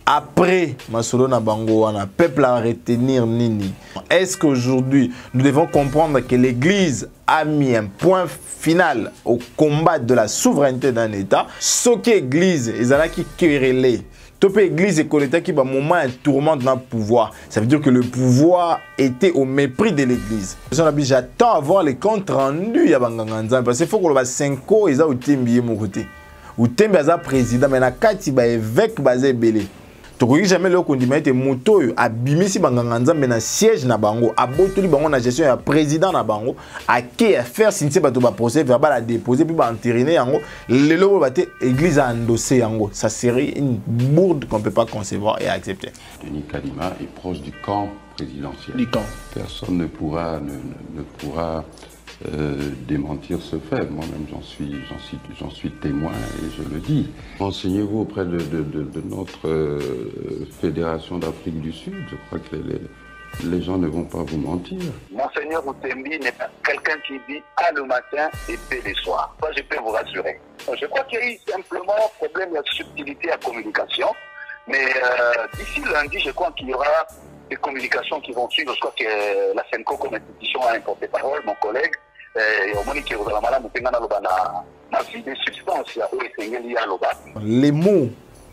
Après Masolo na bango wana, peuple a retenir nini? Est-ce qu'aujourd'hui nous devons comprendre que l'Église a mis un point final au combat de la souveraineté d'un État? Ce que l'Église est qui querelle. Top Église et l'État qui va moment un tourment dans le pouvoir. Ça veut dire que le pouvoir était au mépris de l'Église. J'attends à voir les comptes rendus ya banganganza parce qu'il faut que le 5 ans ils a outembié mon côté. Outembi aza président mais na kati ba évêque basé belé. Tokoki jamais le kondima ete moto abimisi banganganza mais na siège na bango abotoli bango na gestion ya président na bango a qui faire since bato ba procès verbal à déposer puis ba entériner yango lelo ba te église a endossé yango. Ça serait une bourde qu'on peut pas concevoir et accepter. Denis Kadima est proche du camp présidentiel. Du camp. Personne ne pourra démentir ce fait. Moi-même, j'en suis témoin et je le dis. Renseignez-vous auprès de notre Fédération d'Afrique du Sud. Je crois que les gens ne vont pas vous mentir. Monseigneur Outembi n'est pas quelqu'un qui dit A le matin et B le soir. Ça, je peux vous rassurer. Je crois qu'il y a eu simplement un problème de subtilité à communication. Mais d'ici lundi, je crois qu'il y aura des communications qui vont suivre. Je crois que la SENCO comme institution a un porte-parole, mon collègue. Les mots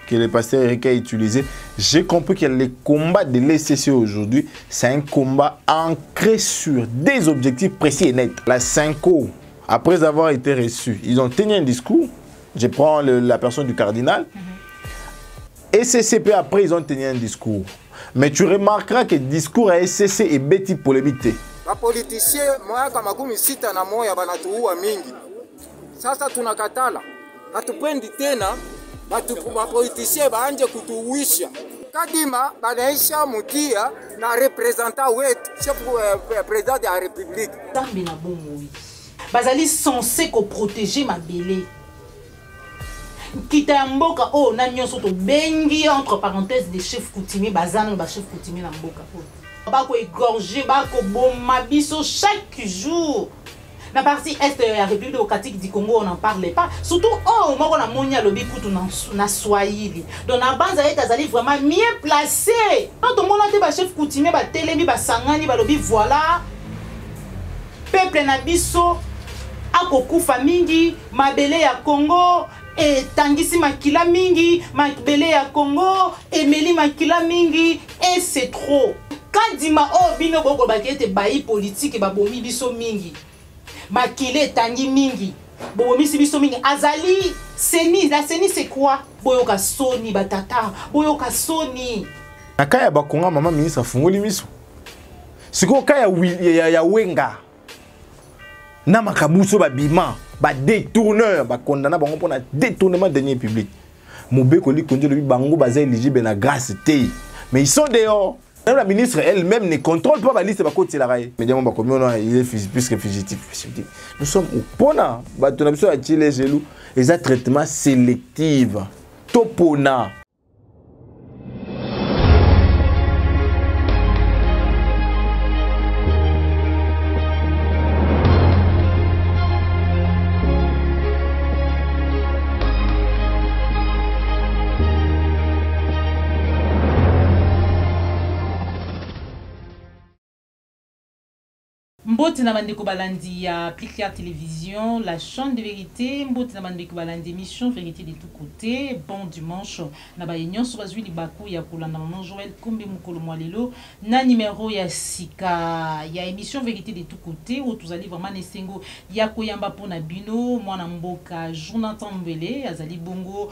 que le pasteur Eric a utilisés, j'ai compris que le combat de l'ECC aujourd'hui, c'est un combat ancré sur des objectifs précis et nets. La SENCO, après avoir été reçus, ils ont tenu un discours. Je prends la personne du cardinal. Et CCP, après, ils ont tenu un discours. Mais tu remarqueras que le discours à SCC est bêti polémique. Les politiciens, moi, comme je suis na moya banatuua mingi. Sasa tunakatala. Hatupendi tena batu politiciens baanje kutuwisha. Kadima banaisha mutia na representant wetu, chef président de la République. Tambi na bomo. Bazali censé ko protéger ma belé. Kita mboka oh na nyonso to bengi entre parenthèses des chefs coutumiers bazana ba chef coutumier na mboka oh. Bako égorger, bako bomma biso chaque jour. La partie est de la République démocratique du Congo, on n'en parlait pas. Surtout, oh, moi, on a monia lobby kutu na Swahili. Donc, la bande est vraiment mieux placée. Quand tout le monde a des chefs coutumiers, ba télébi, ba sangani, ba lobby, voilà. Peuple na biso, akoku famingi, mabele ya Congo. Et tangisi makila mingi, mabele ya Congo, emeli makila mingi, et c'est trop. Quand dima oh bino boko bakete bayi politique ba bomi biso mingi. Makile tangi mingi. Bomi biso mingi azali seni la seni c'est quoi? Boyoka soni batata, boyoka soni. Nakaya bakonga mama ministre fungoli miso. Siko kaya ya wenga. Na makabuso ba bima, ba détourneur, ba condamna bango pona détournement de deniers publics. Mobeko li konje le bango baza éligible na grâce té. Mais ils sont dehors. Même la ministre elle-même ne contrôle pas la liste de côté la raille. Mais diamant il est plus que fugitif. Nous sommes au pona, batonabso a tiré les genoux et ça traitement sélectif. Topona. Mboti na bandeko balandi ya Plicard Télévision, la chaîne de vérité. Mboti na bandeko balandi émission vérité de tous côtés. Bon dimanche. Na ba union sur azui libaku ya kolanda non Joël Kombe mukolo mwalelo na numéro ya sika ya émission vérité de tous côtés où tous allez vraiment nesengo ya koyamba pona bino mwana mboka Jonathan Mbele azali bongo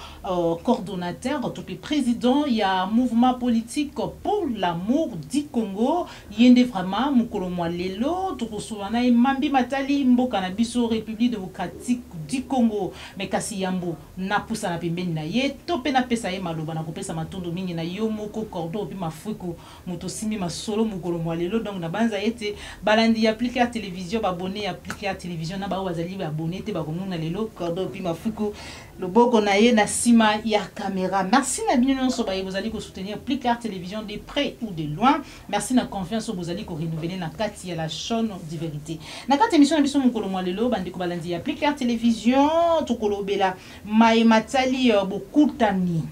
coordonnateur tout le président ya mouvement politique pour l'amour du Congo yende vraiment mukolo mwalelo Tokosuana et Mambi Matali Mboka na biso République démocratique du Congo mais kasi yambo na pusa na pembeni na ye tope na pesa ye maloba na kopesa matondo mingi na yo moko cordon puis mafuko motosimi masolo mukolo mwalelo donc na banza yete balandi ya Plicard Télévision babonné ya Plicard Télévision na ba wazali abonné te ba komona lelo cordon puis mafuko le boko na ye na sima ya caméra. Merci na bino so ba vous allez ko soutenir Plicard Télévision de près ou de loin. Merci na confiance vous allez ko renouveler na kati ya la chaîne de vérité. Na kati émission na biso mukolo mwalelo bandi ko balandi ya Plicard Télévision tokolo bela mai matali bokutani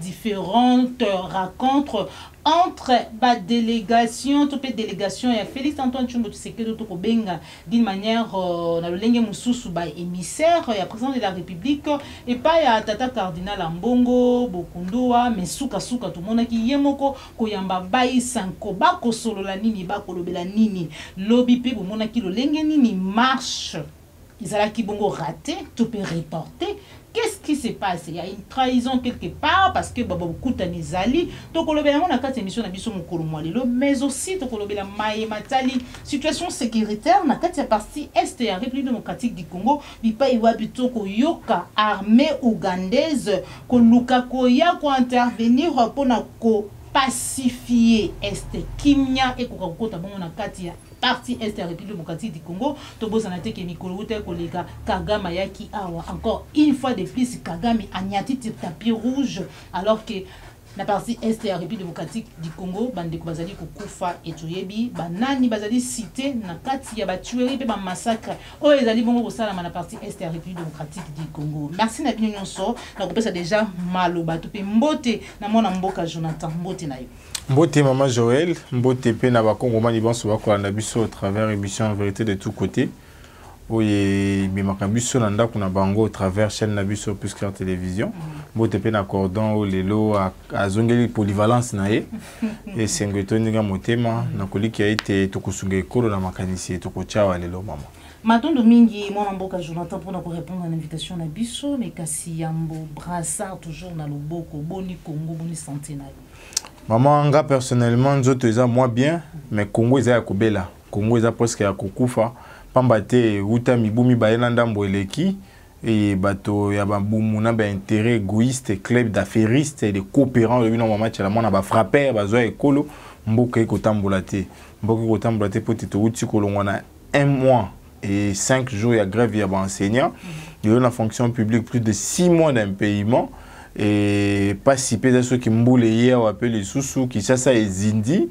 différentes rencontres entre la délégation, toutes les délégations, et Félix Antoine Tshombo Tshisekedi d'une manière, dans le lingue Moussous, émissaire, et président de la République, et pas ya Tata Cardinal Ambongo, Bokundoa, mais Souka, tout le monde qui yemoko, Koyamba Bayi Sanko, Bako Solo la Nini, Bako Lobela Nini, Lobby Pe, Bomona qui le lingue Nini marche, ils allaient qui bongo raté, tout peut reporter. Qu'est-ce qui se passe? Il y a une trahison quelque part parce que Babo Koutani Zali, donc on a quatre émissions d'Abisso Moukolomoualilo, mais aussi donc on a Maï Matali, situation sécuritaire, na quatre partie est et la République démocratique du Congo, bipa iwa bito ko yoka armée ougandaise, ko luka ko ya ko intervenir pour na ko pacifier est Kimia et ko kota bon na kati partie est de la République démocratique du Congo, Tobo Sanate qui Mikolo Kolega Kagame Yaki Awa. Encore une fois de plus, Kagame Agnati tapis rouge, alors que la partie est de la République démocratique du Congo, Bande Bazali Kufa et Tuyebi, Banani Bazali cité, Nakati Yabatueri, Ba massacre, oh les ali bon au salam la partie est de la République démocratique du Congo. Merci Nabi Nyonso, na kopesa déjà Maloba, Tupé Mbote, na mona Mboka Jonathan, Mbote na yo. Mbote Maman Joël, Mbote Pe na bakongomani banso bakolanda biso au travers émission en vérité de tous côtés. Oye bimaka biso na ndako na bango au travers chaîne na biso plus clair télévision. Mbote Pe na cordon o lelo azongeli polyvalence na ye. Et sengetoni nga motema na koliki ya ite tokusunga ekolo na makanisi tokochawa lelo mama. Matondo mingi mon Mboka Jonathan pour nous répondre à l'invitation na biso mais kasi yambo brassard toujours na loboko boni Congo boni santé na yo. Maman, nga personnellement, nzoto eza moi bien, mais Congo eza ya kobela. Congo eza presque ya kokufa. Pambate uta mibumi bayena ndambo eleki et bato ya babumu na ba intérêt égoïste, club d'affairistes et de coopérants le bino mama tshela mona ba frapper bazoa ekolo mboka ekotambola te. Mboka ekotambola te potito uti kolongwa na 1 mois et 5 jours ya grève ya ba enseignants. Il y a la fonction publique plus de 6 mois d'impayement. Et pas si peu de ceux qui mboulent hier ou appelé les sous qui ça et Zindi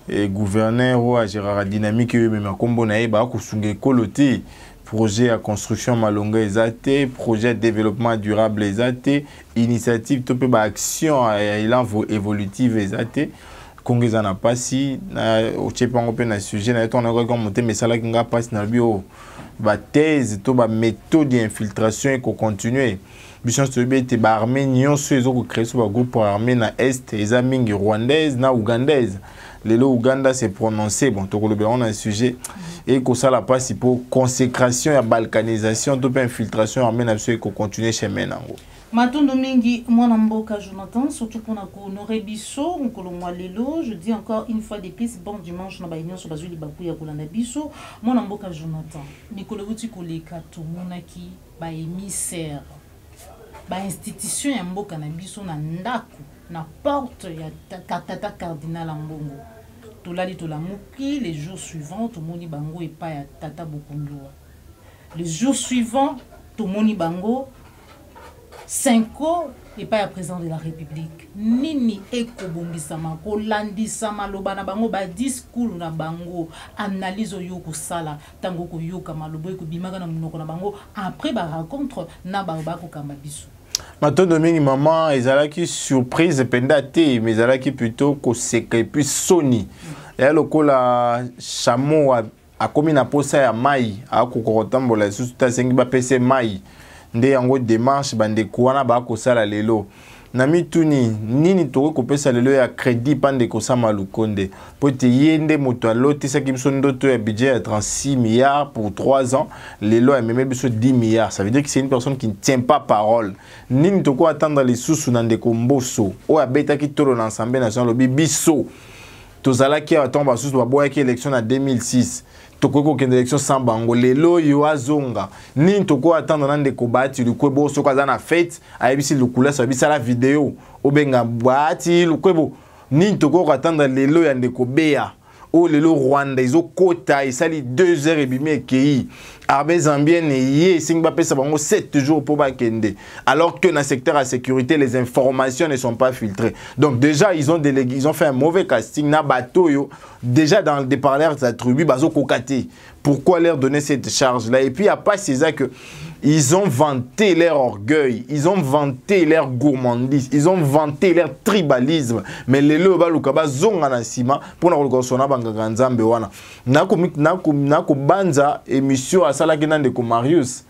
et gouverneur ou à Gérard Dynamique eux même combo na eba ko sunge koloté projet à construction malonga ezate projet de développement durable ezate initiative to pe ba action élan évolutive ezate Congolais na pasi na o chepango pe na sujet na ton ngoko monter mais ça là nga passe na bio ba thèse to ba méthode d'infiltration et ko continuer Bichon Stobé te ba armée nyonso ezo ko créer so ba groupe armé na est eza mingi rwandaise na ougandaise lelo Uganda s'est prononcé bon to ko le on a un sujet et ko ça la passe pour consécration et balkanisation to pe infiltration armée na so ko continuer chemin nango. Matondo mingi mwana Mboka Jonathan surtout pour na ko honorer biso nkolongwa lelo je dis encore une fois des plus bon dimanche na ba union so bazuli baku ya kolanda biso mwana Mboka Jonathan mikolo buti koleka to monaki ba émissaire ba institution ya mboka na biso na ndako na porte ya Tata Cardinal Ambongo tolali tolamuki les jours suivants tomoni bango epa ya Tata Bokundoa les jours suivants tomoni bango Cinco epa ya président de la République nini ekobongisama kolandisama loba na bango ba discours na bango analyse oyo kosala tango koyoka malobo ekobimaka na munoko na bango après ba rencontre na ba kokamba biso. Matondo mingi maman ezalaki surprise penda te mais ezalaki plutôt ko seka et puis soni ya lokola chameau a komi na posa ya mai a kokotambola susu ta sengi ba pese mai nde yango démarche bande kuana ba ko sala lelo na mituni nini toko kopesa lelo ya crédit pande ko sama lukonde pote yende moto alote saki biso ndoto ya budget à 36 milliards pour 3 ans lelo a même biso 10 milliards ça veut dire que c'est une personne qui ne tient pas parole nini toko attendre les sous na ndeko mboso o abeta ki tolo na Assemblée nationale lobi biso tozala ki atomba sous ba boya ki élection en 2006 toko kende élection sans bango lelo yo azonga ni toko attendre na ndeko bati lukwebo so kaza na fête ayebisi lukula so bisala vidéo obenga bati lukwebo ni toko attendre lelo ya ndeko beya o lelo Rwanda izo kota isali 2 heures et bimi ekei Armée zambienne et Singapé ça va 7 jours pour Bakende. Alors que dans le secteur de sécurité, les informations ne sont pas filtrées. Donc déjà, ils ont fait un mauvais casting. Na bateau, déjà dans des parleurs de la tribu, bazo kokate. Pourquoi leur donner cette charge-là? Et puis, il n'y a pas c'est ça que ils ont vanté leur orgueil, ils ont vanté leur gourmandise, ils ont vanté leur tribalisme. Mais les loba lukaba zonga na sima pour na kolokosona banganga nzambe wana. Nako banza émission à sala kena ndeko Marius.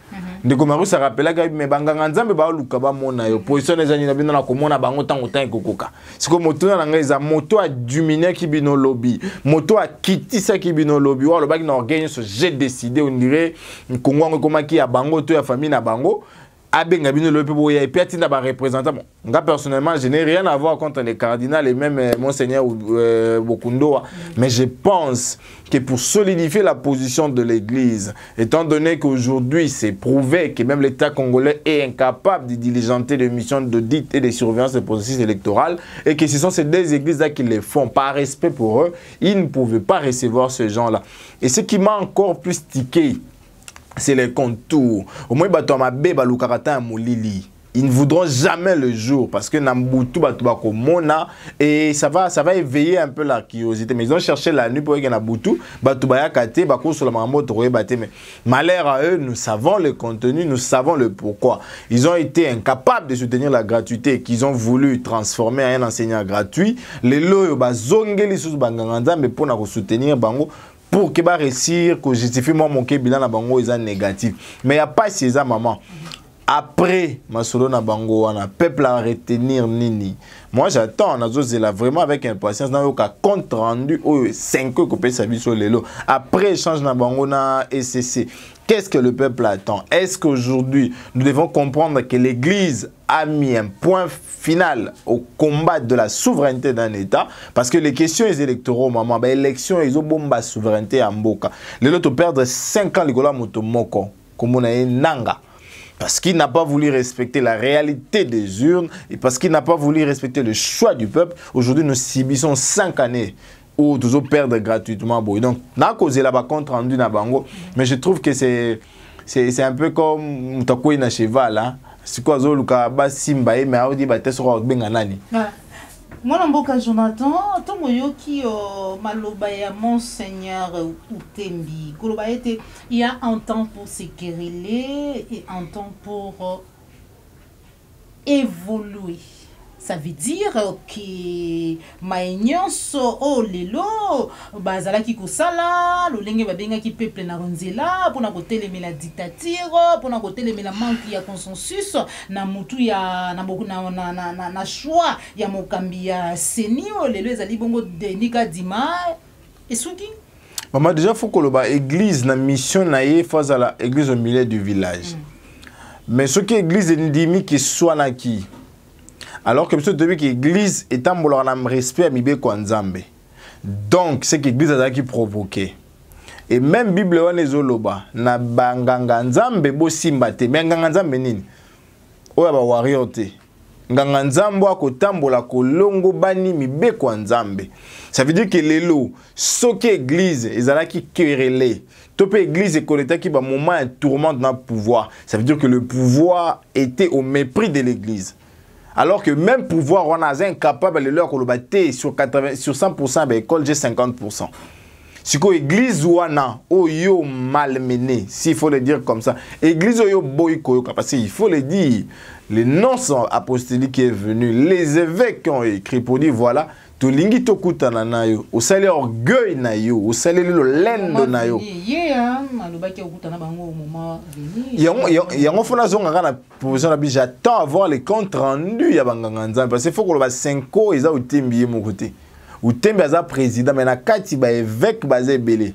Ndeko Marius a rappelé que me banganga nzambe ba lukaba mona yo position les anina bino na komona bango tango kokoka. Siko moto na ngeza moto a duminer ki bino lobby, moto a kitisa ki bino lobby wa lobaki na orgueil so j'ai décidé on dirait Kongo ngoma ki ya bango to famille na bango abenga bino le pebo ya epi atinda ba représentant. Moi personnellement je n'ai rien à voir contre les cardinals et même monseigneur Bokundo, mais je pense que pour solidifier la position de l'église, étant donné qu'aujourd'hui c'est prouvé que même l'État congolais est incapable de diligenter des missions d'audit et de surveillance des processus électoraux et que ce sont ces deux églises là qui les font par respect pour eux, ils ne pouvaient pas recevoir ce genre là. Et ce qui m'a encore plus tiqué, c'est les contours. Au moins, ils ne voudront jamais le jour parce que Mona et ça va éveiller un peu la curiosité. Mais ils ont cherché la nuit pour qu'il y ait Nabutu, mais malheur à eux, nous savons le contenu, nous savons le pourquoi. Ils ont été incapables de soutenir la gratuité qu'ils ont voulu transformer en un enseignant gratuit. Les loyaux bazongeli sous banganga mais pour soutenir bango. Pour que réussir, que justifie moi mon bilan na bango est négatif. Mais il n'y a pas ces maman. Après, masolo na bango wana peuple à retenir nini. Moi j'attends là vraiment avec impatience na yo ka compte rendu au 5 que peut sa vie sur les lots. Après échange na bango na SCC. Qu'est-ce que le peuple attend? Est-ce qu'aujourd'hui, nous devons comprendre que l'Église a mis un point final au combat de la souveraineté d'un État? Parce que les questions électoraux, maman, ben, élection, ils ont bomba souveraineté à Mboka. Les autres perdre 5 ans, les gars, motomoko, comme on a un nanga. Parce qu'il n'a pas voulu respecter la réalité des urnes et parce qu'il n'a pas voulu respecter le choix du peuple. Aujourd'hui, nous subissons 5 années ou toujours perdre gratuitement. Donc, on a causé là-bas compte rendu na bango, mais je trouve que c'est un peu comme Mutakoui na cheval, hein. C'est quoi Zoluka Basimba mais a dit batte sur Benganani. Moi Mboka Jonathan, tongo yoki maloba ya monseigneur Utembi. Koloba était il y a un temps pour se quereller et un temps pour évoluer. Ça veut dire que maïnyonso oh lelo bazala ki kosala lolenge babenga ki peuple na ronzela pona koteleme la dictature pona koteleme la manque ya consensus na mutu ya na choix ya mokambi ya senio lelo ezali bongo denika dima esuki maman déjà faut que le église na mission na ye face à la église au milieu du village mais ce qui église ndimi qui soit na ki. Alors que depuis que l'église est en respect à Mibé Kwanzambe. Donc, c'est que l'église a qui provoqué. Et même Bible on les oloba na banganga nzambe bo simbate mais nganga nzambe nini oya ba warrior te nganga nzambo akotambola kolongo bani Mibé Kwanzambe. Ça veut dire que lelo soki église ezala ki querelle top église et koleta ki ba moment un tourment dans le pouvoir. Ça veut dire que le pouvoir était au mépris de l'église. Alors que même pouvoir, on a incapable de leur colobater sur 100%, ben école, j'ai 50%. Si l'église ou yo malmené, s'il faut le dire comme ça, église yo boyko, parce qu'il faut le dire, les noms apostoliques qui est venu, les évêques qui ont écrit pour dire voilà, to lingi to kutana na yo, au salaire orgueil na yo, au salaire le lendo na yo. J'attends à voir les comptes rendus ya banganga nzambe parce qu'il faut que le 5 ans ils a utembi mon côté. Utembi aza président mais na kati ba évêque basé belé.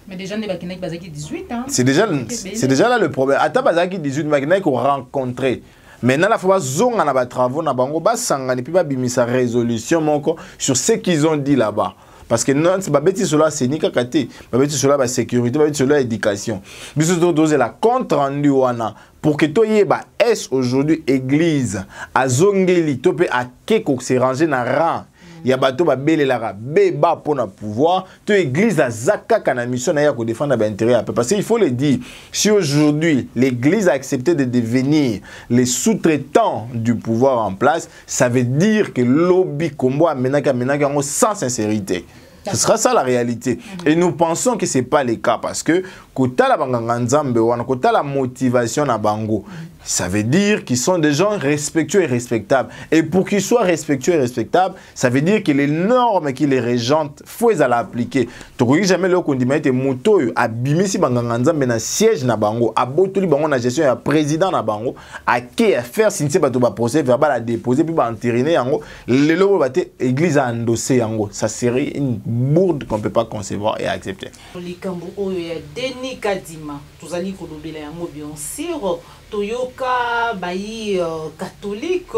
Mais déjà ne bakinek bazaki 18 hein. C'est déjà là le problème. Ata bazaki 18 bakinek qu'on rencontrer. Maintenant, il faut zonga na ba travaux na bango ba sangani puis ba bimisa résolution moko sur ce qu'ils ont dit là-bas. Parce que non, c'est pas bêtise cela c'est ni kakate, pas bêtise cela ba sécurité, pas bêtise cela éducation. Biso doser la compte rendu wana pour que toye ba est aujourd'hui église a zongeli topé a keko se ranger na rang ya bato ba belelaka beba pour na pouvoir to église azaka kana mission na ya ko défendre ba intérêt à peu parce qu'il faut le dire si aujourd'hui l'église a accepté de devenir les sous-traitants du pouvoir en place, ça veut dire que lobby combo amenaka sans sincérité. Ce sera ça la réalité. Et nous pensons que ce n'est pas le cas parce que kota la banganganzambe wana kota la motivation na bango. Ça veut dire qu'ils sont des gens respectueux et respectables. Et pour qu'ils soient respectueux et respectables, ça veut dire que les normes qui les régentent, il faut les appliquer. Tu ne jamais le condiment et moto abimisi banganganzambe na siège na bango, abotuli bango na gestion ya président na bango, à qui à faire si c'est pas tout procès verbal à déposer puis ba entériner yango, le lobo baté église à endosser yango. Ça serait une bourde qu'on peut pas concevoir et accepter. Likambo oyo ya Denis Kadima, tozali kolobela yango bien sûr. Toyoka bayi catholique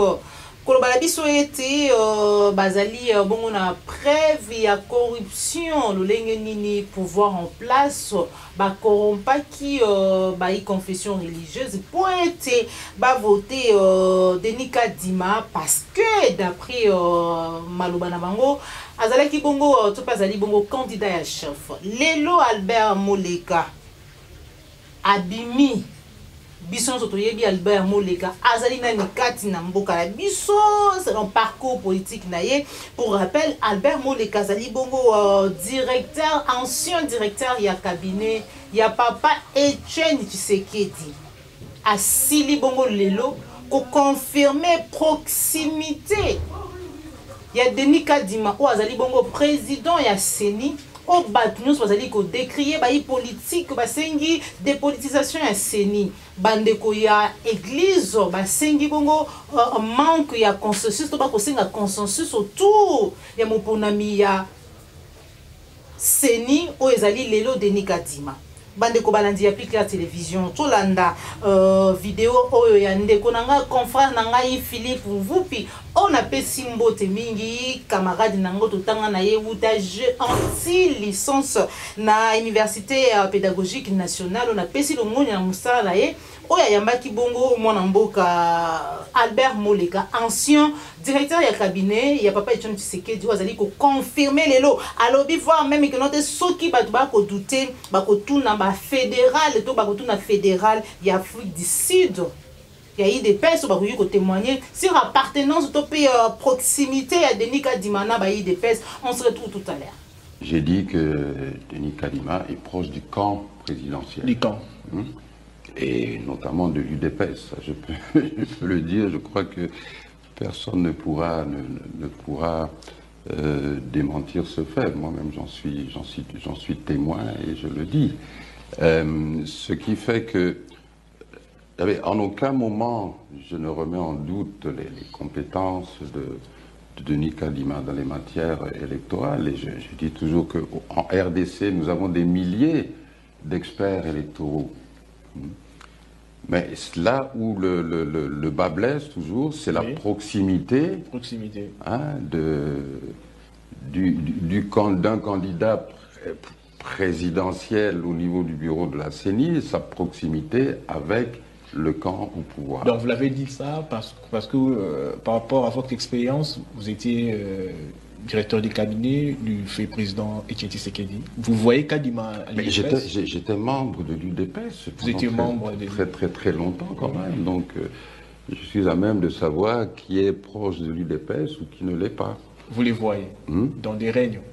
kolobala biso ete bazali bongo na preuve ya corruption lolenge nini pouvoir en place ba corrompaki bayi confession religieuse pour ete ba voter Denis Kadima parce que d'après maloba na bango azalaki bongo to bazali bongo candidat ya chef lelo Albert Moleka abimi Bisson Sotoyebi Albert Moleka azali na nikati na mboka la biso c'est un parcours politique naie pour rappel Albert Moleka azali bongo directeur ancien directeur ya cabinet ya papa Etienne Tshisekedi asili bongo lelo ko confirmer proximité ya Denis Kadima o azali bongo président ya CENI au batnyos bazali ko décrier ba politique basengi dépolitisation ya CENI bandeko ya église basengi bongo manque ya consensus to ba ko senga consensus autour ya moponami ya CENI o ezali lelo Denis Kadima bandeko balandi applique la télévision tolanda vidéo oyo ya ndeko nanga confrère nanga Philippe Mvupi on appelle Simbote mingi camarade nango totanga na ye outage anti licence na université pédagogique nationale on appelle si longonya na musala ye oya yambaki bongo mwana mboka Albert Moleka ancien directeur ya cabinet ya papa Etienne Tshisekedi azali ko confirmer lelo alobi voir même que notre soki batu ba ko douter ba ko tuna ba fédéral to ba ko tuna fédéral ya Afrique du Sud il y a eu des personnes qui ont témoigné sur appartenance au pays proximité à Denis Kadima na ba eu des personnes on se retrouve tout à l'heure. J'ai dit que Denis Kadima est proche du camp présidentiel. Du camp. Et notamment de l'UDPS, je peux le dire, je crois que personne ne pourra démentir ce fait. Moi-même j'en suis témoin et je le dis. Ce qui fait que en aucun moment je ne remets en doute les compétences de Denis Kadima dans les matières électorales et je dis toujours qu'en RDC nous avons des milliers d'experts électoraux. Mais là où le bas blesse toujours, c'est la proximité hein, d'un candidat présidentiel au niveau du bureau de la CENI et sa proximité avec le camp au pouvoir. Donc vous l'avez dit ça parce que par rapport à votre expérience, vous étiez directeur du cabinet du fait président Etienne Tshisekedi. Vous voyez Kadima à l'UDPS? J'étais membre de l'UDPS. Vous étiez membre de très longtemps quand même. Donc je suis à même de savoir qui est proche de l'UDPS ou qui ne l'est pas. Vous les voyez dans des réunions?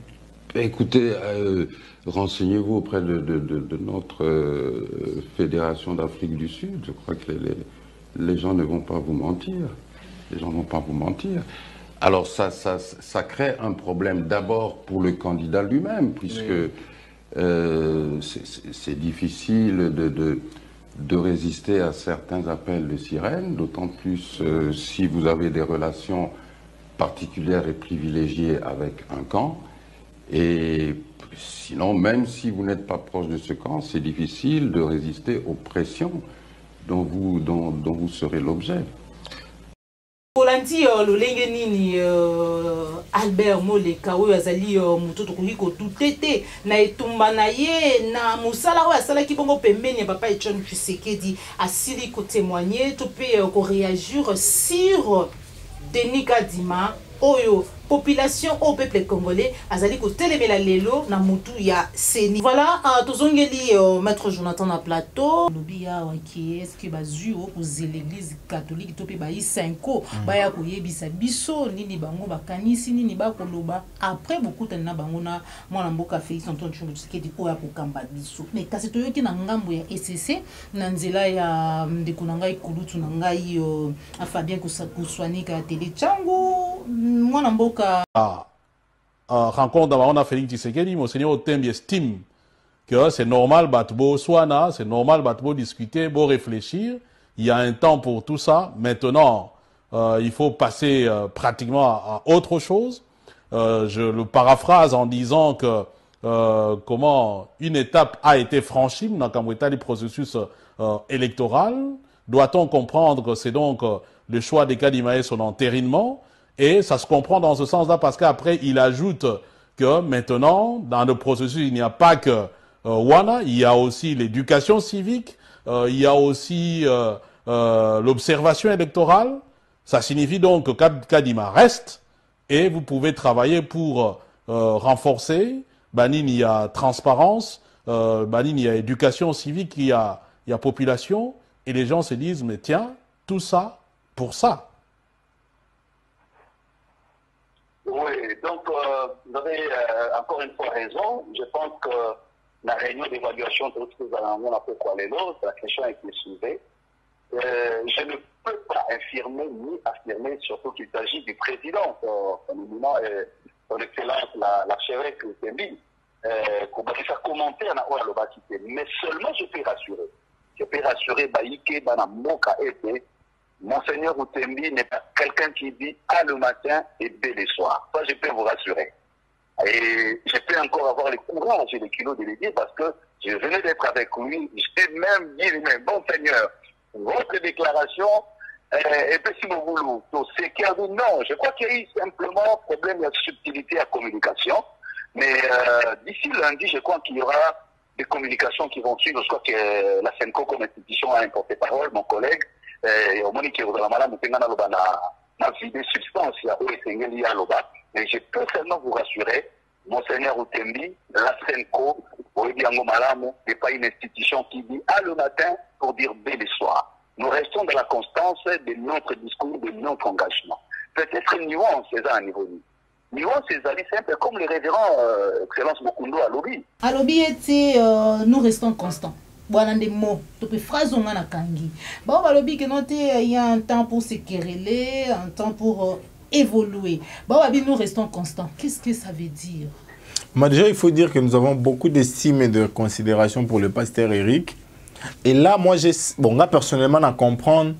Écoutez, renseignez-vous auprès de notre Fédération d'Afrique du Sud. Je crois que les gens ne vont pas vous mentir. Les gens ne vont pas vous mentir. Alors ça crée un problème d'abord pour le candidat lui-même, puisque c'est difficile de résister à certains appels de sirène, d'autant plus si vous avez des relations particulières et privilégiées avec un camp. Et sinon, même si vous n'êtes pas proche de ce camp, c'est difficile de résister aux pressions dont vous serez l'objet. Polanti lolenge nini Albert Moleka oyo azali mutoto kuliko tutete na etumba na ye na musala oyo asalaki bongo pembeni ya papa Etienne Tshisekedi asili ko témoigner to pe ko réagir sur Denis Kadima oyo population au peuple congolais azali ko telemela lelo na mutu ya seni. Voilà, tozongeli maître Jonathan na plateau lobia waki est-ce que bazuo ko l'église catholique to pe ba isenko baya ko yebisa biso nini bango bakanisi nini bakoloba après beaucoup tena bango na mwana mboka Félix Antoine Tshisekedi oya ko kamba biso. Mais kasi toyoki na ngambo ya SCC na nzela ya ndeko na ngai kulutu na ngai Fabien Kuswanika télé changu mwana mboka rencontre on a Félix Tshisekedi, Monseigneur Otembi estime que c'est normal batbo soana, c'est normal batbo discuter, beau réfléchir. Il y a un temps pour tout ça. Maintenant, il faut passer pratiquement à autre chose. Je le paraphrase en disant que comment une étape a été franchie dans le processus électoral. Doit-on comprendre que c'est donc le choix des Kadimae, son entérinement? Et ça se comprend dans ce sens-là parce qu'après, il ajoute que maintenant, dans le processus, il n'y a pas que Wana, il y a aussi l'éducation civique, il y a aussi l'observation électorale. Ça signifie donc que Kadima reste et vous pouvez travailler pour renforcer. Banin, il y a transparence, Banin, il y a éducation civique, il y a population. Et les gens se disent, mais tiens, tout ça pour ça. Oui, donc vous avez encore une fois raison. Je pense que la réunion d'évaluation de l'autre la question a été soulevée. Je ne peux pas infirmer ni affirmer surtout qu'il s'agit du président, son excellence l'archevêque Otembi, qu'on va faire commentaire dans la mais seulement je peux rassurer. Je peux rassurer Baïké, Banamoka et Monseigneur Otembi n'est pas quelqu'un qui dit A le matin et B le soir. Ça, je peux vous rassurer. Et je peux encore avoir le courage et le kilo de le dire parce que je venais d'être avec lui. Je t'ai même dit, bon Seigneur, votre déclaration, et puis si vous voulez, c'est qu'il y a dit non. Je crois qu'il y a eu simplement problème de subtilité à communication. Mais d'ici lundi, je crois qu'il y aura des communications qui vont suivre. Je crois que la SENCO comme institution a un porte-parole, mon collègue. Et au moment où vie de substance, mais je peux seulement vous rassurer, Monseigneur Otembi, la SENCO, n'est pas une institution qui dit A le matin pour dire B le soir. Nous restons dans la constance de notre discours, de notre engagement. Peut-être une nuance, c'est ça à niveau. Nuance, c'est simple, comme le révérend Excellence Mokundo à Lobby. À Lobby, nous restons constants. Bon, des mots, tu phrase on a kangi. Bon, Lobby, il y a un temps pour se quereller, un temps pour évoluer. Bon, nous restons constants. Qu'est-ce que ça veut dire? Déjà, il faut dire que nous avons beaucoup d'estime et de considération pour le pasteur Eric. Et là, moi, personnellement, à comprendre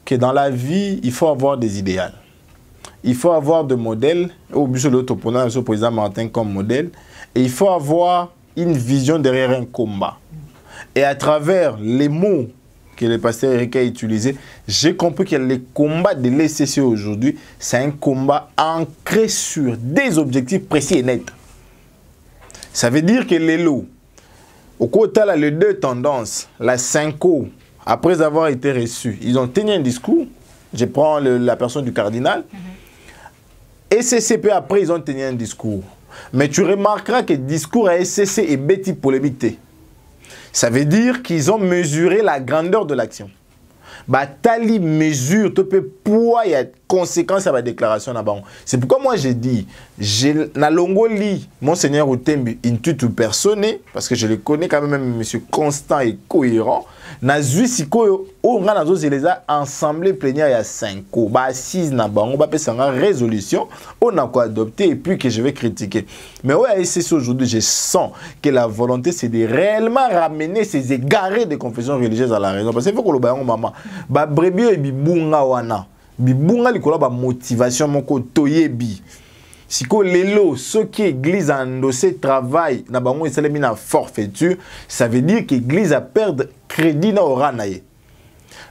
que dans la vie, il faut avoir des idéaux. Il faut avoir des modèles. Au but de l'autoponent, le président Martin comme modèle. Et il faut avoir une vision derrière un combat. Et à travers les mots que le pasteur Eric a utilisés, j'ai compris que le combat de l'ECC aujourd'hui, c'est un combat ancré sur des objectifs précis et nets. Ça veut dire que les lots, au côté là, les deux tendances, la SENCO, après avoir été reçus, ils ont tenu un discours. Je prends la personne du cardinal. Et CCP, après, ils ont tenu un discours. Mais tu remarqueras que le discours à SCC est bêti polémique. Ça veut dire qu'ils ont mesuré la grandeur de l'action. Tali mesure, tu peux poids et conséquence à la déclaration. C'est pourquoi moi j'ai dit, na longoli, Monseigneur Otembi, intuitu personne, parce que je le connais quand même, monsieur constant et cohérent. Na zuisiko, on a les assemblées plénières à 5 ans, assise na bango, ba pesa nga résolution, on a quoi adopter et puis que je vais critiquer. Mais ouais, c'est aujourd'hui, je sens que la volonté c'est de réellement ramener ces égarés de confessions religieuses à la raison. Parce qu'il faut que le bayon maman, ba brebio et bibunga wana, bibunga likola ba motivation moko toyebi. Siko lelo, ceux qui église a endossé travail, na bango et salemi na forfaiture, ça veut dire que l'église a perdu crédit na ora naye.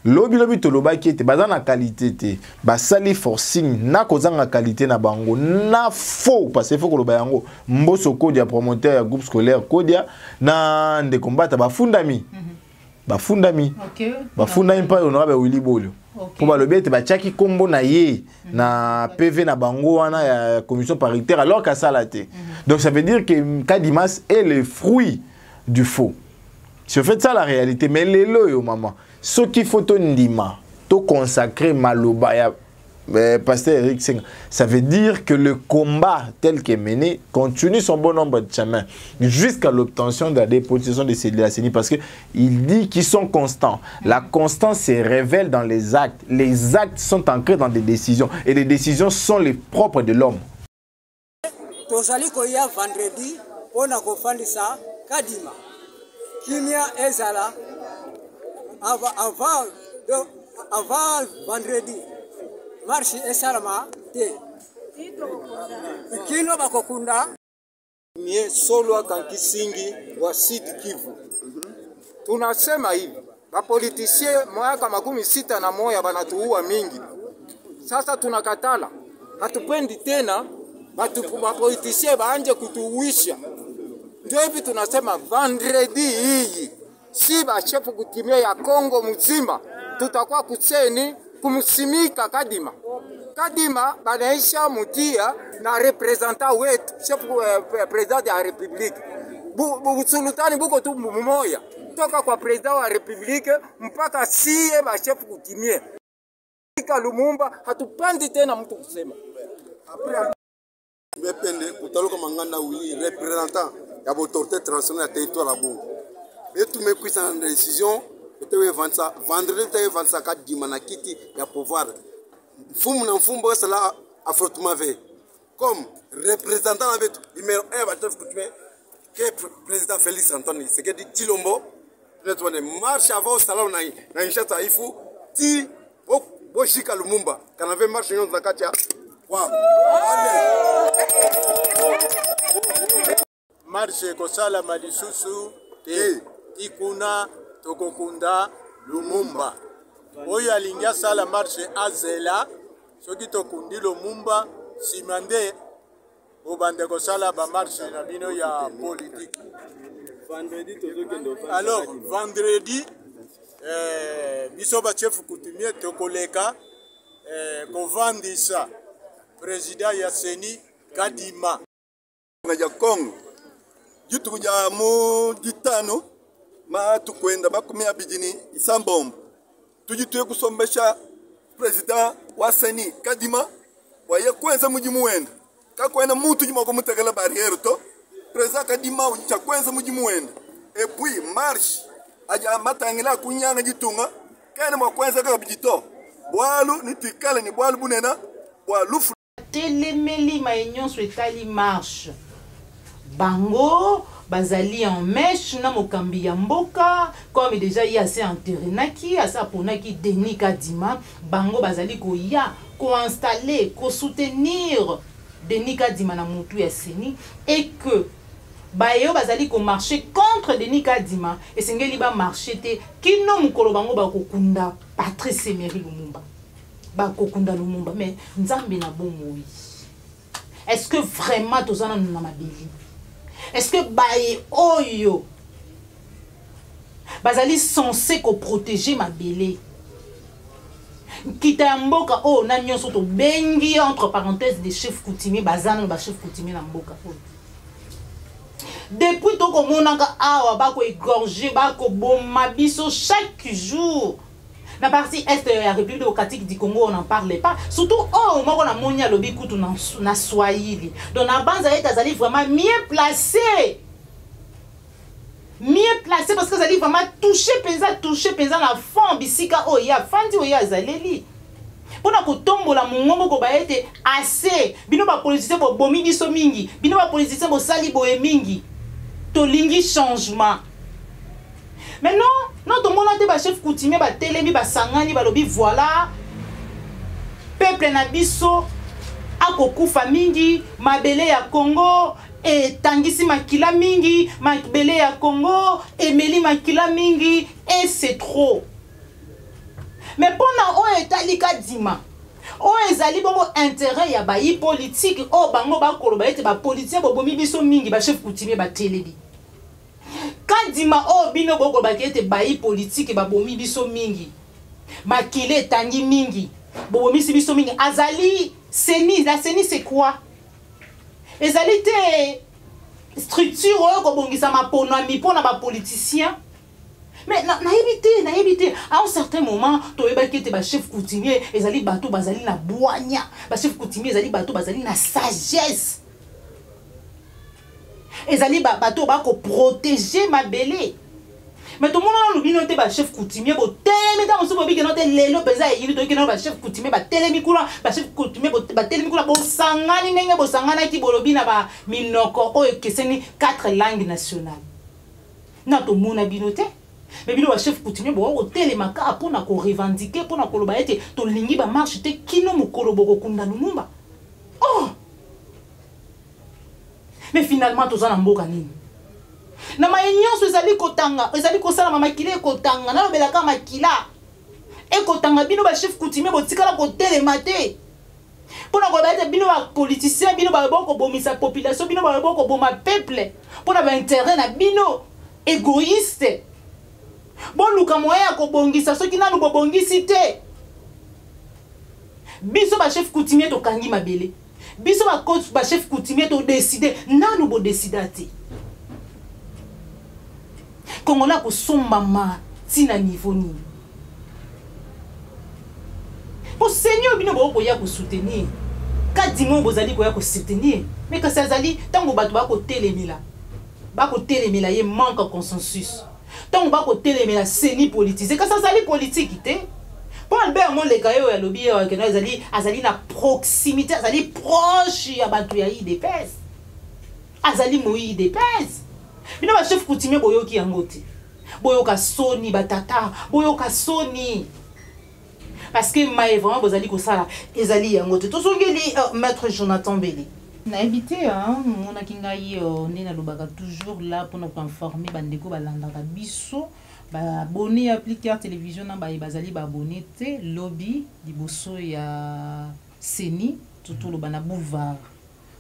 Lobi toloba qui était bazan na qualité te, basali forcing na kozanga qualité na bango na faux parce qu'il faut que le bayango mboso kodia promoteur ya groupe scolaire kodia na de combattre ba fundami. bafundami. OK. Bafundami pa honorable Willy Bolio. Pour balobi ete batiaki kombo na ye na PV na bango wana ya commission paritaire alors qu'à ça la té. Donc ça veut dire que Kadimas est le fruit du faux. C'est en fait ça la réalité. Mais les lois, maman, ce qu'il faut ton ndima, to consacrer maloba ya pasteur Eric Senga, ça veut dire que le combat tel qu'est mené continue son bon nombre de chemins jusqu'à l'obtention de la déposition de la CENI parce qu'il dit qu'ils sont constants. La constance se révèle dans les actes. Les actes sont ancrés dans des décisions et les décisions sont les propres de l'homme. Tozali koya vendredi pona kofandisa Kadima. Kimia ezala avant vendredi. Marche esalama te. Kino bakokunda mie solo kankisingi wa Sud Kivu. Tunasema hivi, bapolitisie mwaka 61 banatuua mingi. Sasa tunakatala. Hatupendi tena bapolitisie baanje kutuwisha. Ndio hivi tunasema vendredi hii si bashefu kutimia ya Kongo mzima tutakuwa kuseni kumsimika Kadima. Kadima banaisha mutia na representant wetu chef president ya republique. Sultani buko tu mmoja toka kwa president wa republique mpaka siye bashefu kutimia. Lumumba hatupandi tena mtu kusema. Mepende kutaluka manganda Willy représentant ya autorité transnationale ya territoire la Bongo. Et tout me puisse en décision vendredi te vansa Kadima na kiti ya pouvoir. Fumu na mfumbo sala affrontement ve. Comme représentant avec numéro 1 va chef coutumier que président Félix Antoine Tshisekedi Tshilombo notre marche avant salon na inchata ifu ti Boshika Lumumba quand avait marché dans Zakatia. Wow. Marche kosala malisusu te ikuna tokokunda Lumumba. Oyo alingia sala marche azela soki tokundi Lumumba simande obande kosala ba marche na bino ya politique. Alors vendredi biso ba chef coutumier tokoleka kovandisa président ya CENI Kadima ya Congo jitu ya mu ditano ma tukwenda bakumia bidini isambombo tujituye kusombesha président wa CENI Kadima waye kwenza mujimu wenda kakwenda mutu jima ko mutegala barrière to président Kadima ucha kwenza mujimu wenda et puis marche aja matangila kunyanga jitunga kene mo kwenza ka bidito bwalu nitikala ni bwalu bunena bwalu telemeli maignon souetali marche bango bazali en mèche na mokambi ya mboka comme déjà il y a assez enterrenaki asa ponaki Denis Kadima bango bazali ko ya ko installer ko soutenir Denis Kadima na mutu ya CENI et que bayo bazali ko marcher contre Denis Kadima et sengeli ba marcher te kino mukolo bango ba kokunda Patrice Emery Lumumba ba kokunda Lumumba mais nzambe na bongo. Est-ce que vraiment tozana na mabili? Est-ce que baye oyo bazali censé ko protéger ma belé? Kita mboka o na nyonso to bengi entre parenthèses des chefs coutumiers bazana ba chef coutumier na mboka o. Depuis to ko monaka awa ba ko égorger ba ko bomma biso chaque jour. La partie est de la République démocratique du Congo, on n'en parlait pas. Surtout, oh, moi, on a monia lobby koutou na Swahili. Donc, la bande est vraiment mieux placée. Mieux placée parce que ça dit vraiment toucher pesant la fond, bisika, oh, ya, fandi, oh, ya, zaleli. Pour que tombe la mongo ko ba été assez. Bino ba politicien bo bomi biso mingi. Bino ba politicien bo sali bo mingi. To lingi changement. Mais non, non, tout le monde a été chef coutumier, ba télémi, ba sangani, ba lobi, voilà. Peuple na biso, akokufa mingi, mabele ya Congo, et tangisi makila mingi, mabele ya Congo, emeli makila mingi, et c'est trop. Mais pendant on est allé Kadima, on est allé bon intérêt ya ba yi politique, oh bango ba kolo ba ete ba politicien bo bomi biso mingi, ba chef coutumier ba télémi. kadima o bino boko bakete bayi politique babomi biso mingi makile tangi mingi bobomi biso mingi azali seni la seni c'est quoi ezali te structure oyo kobongisa maponami mpona bapoliticien mais nayebi te à un certain moment toyebaki ete bachef coutumier ezali bato bazali na bwanya bachef coutumier ezali bato bazali na sagesse ezali bato bakoprotéger mabele mais tout le monde a l'oublié de ba chef coutumier bo telemi ta mosu bobi ke no te lelo peza yili to ke no ba chef coutumier ba telemi kula ba chef coutumier ba telemi kula bo sangani ndenge bo sangana ki bolobi na ba minoko o ekeseni 4 langues nationales na to mona binote mais bino ba chef coutumier bo o telema ka pona ko revendiquer pona ko loba ete to lingi ba marche te kino mukolo boko kunda numba oh mais finalement to za na mboka nini na mayenyoso ezali kotanga ezali kosala mamakile kotanga na lobelaka makila ekotanga bino ba chef coutumier botikala kotelema te pona ko baete bino ba politicien bino ba boko bomisa population bino ba boko boma peuple pona ba intérêt na bino égoïste bon luka moya ko bongisa soki nanu bo bongisi te biso ba chef coutumier to kangi mabele biso ba chef coutumier to décider nanu bo décider te Congolais ko sombama tina niveau ni. Pour Seigneur bino bo ko ya ko soutenir. Ka dimon bozali ko ya ko soutenir. Mais que ça zali tango bato ba ko telemila. Ba ko telemila ye manque consensus. Tango ba ko telemila seni politisé. Que ça zali politique te. Pour Albert mon le kayo ya lobi que no azali na proximité, azali proche ya bato ya IDPS. Azali mo IDPS. Bino ba chef coutumier boyoki yango te. Boyoka soni batata, boyoka soni. Parce que maï vraiment bozali ko sala ezali yango te. To songeli maître Jonathan Bélé. Na habité on a kingai ndena lobaka toujours là pour nous informer bandeko balandaka biso ba abonné appliquer télévision na ba bazali ba abonné te lobby liboso ya Seni tout le bana boulevard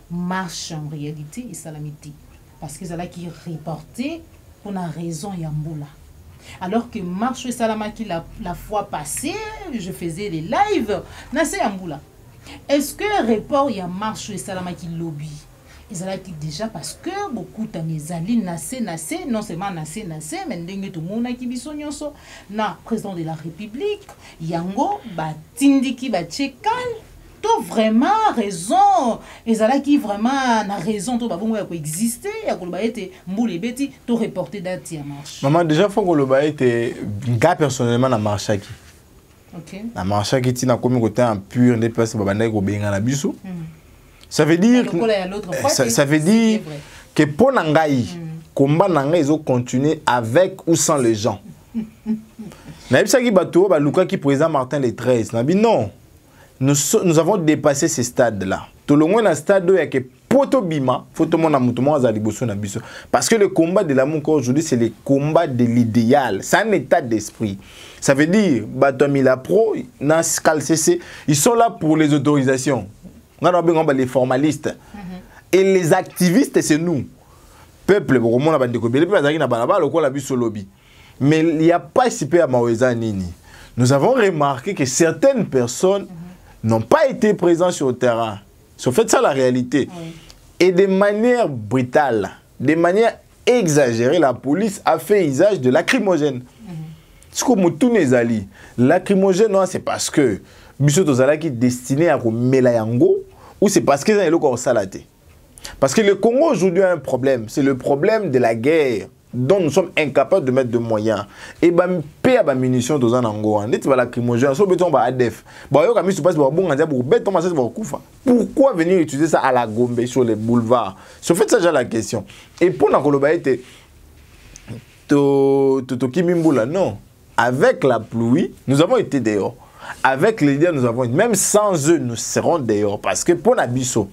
marche en réalité et salamité. Parce que c'est là qui est reporté pour la raison Yamboula. Alors que Marche Salamaki la fois passée, je faisais des lives, Nassé Yamboula. Est-ce que report y a Marche Salamaki lobby? Et c'est là qui déjà parce que beaucoup d'années Nassé, non seulement Nassé, mais n'engue tout le monde qui bisognoso, na président de la République, Yango, Tindiki, Tchekal. Vraiment raison ezala qui vraiment na raison to babongo ya ko exister ya ko baete mbuli beti to reporter date ya marche maman déjà faut que le baete nga personnellement na marche qui OK na marche qui tina komi côté en pur des place babanda ko benga na biso ça veut dire ça veut dire que pour nangai combat nangai ils ont continué avec ou sans les gens na bisa ki bato ba luka qui président Martin le 13 na bi non. Nous avons dépassé ce stade-là. Tout le monde a un stade où il y a que potobima, parce que le combat de l'amour aujourd'hui, c'est le combat de l'idéal. C'est un état d'esprit. Ça veut dire, Batomila Pro, ils sont là pour les autorisations. On a les formalistes. Et les activistes, c'est nous. Peuple, mais il n'y a pas si peu à Maweza Nini. Nous avons remarqué que certaines personnes n'ont pas été présents sur le terrain. C'est en fait ça la réalité. Oui. Et de manière brutale, de manière exagérée, la police a fait usage de lacrymogène. C'est comme tous les alliés. Lacrymogène, c'est parce que Bissot Ozala qui est destiné à Melayango ou c'est parce qu'ils ont le salaté. Parce que le Congo aujourd'hui a un problème. C'est le problème de la guerre dont nous sommes incapables de mettre de moyens. Et ben paix à munitions dans un ango. On dit que la lacrymogène, so béton ba ADF. Ba yo kami se passe ba bon pour béton ma va kufa. Pourquoi venir utiliser ça à la Gombe sur les boulevards? C'est en fait ça j'ai la question. Et pour na koloba été to Kimimbula non. Avec la pluie, nous avons été dehors. Avec les leaders, nous avons même sans eux, nous serons dehors parce que pour Nabiso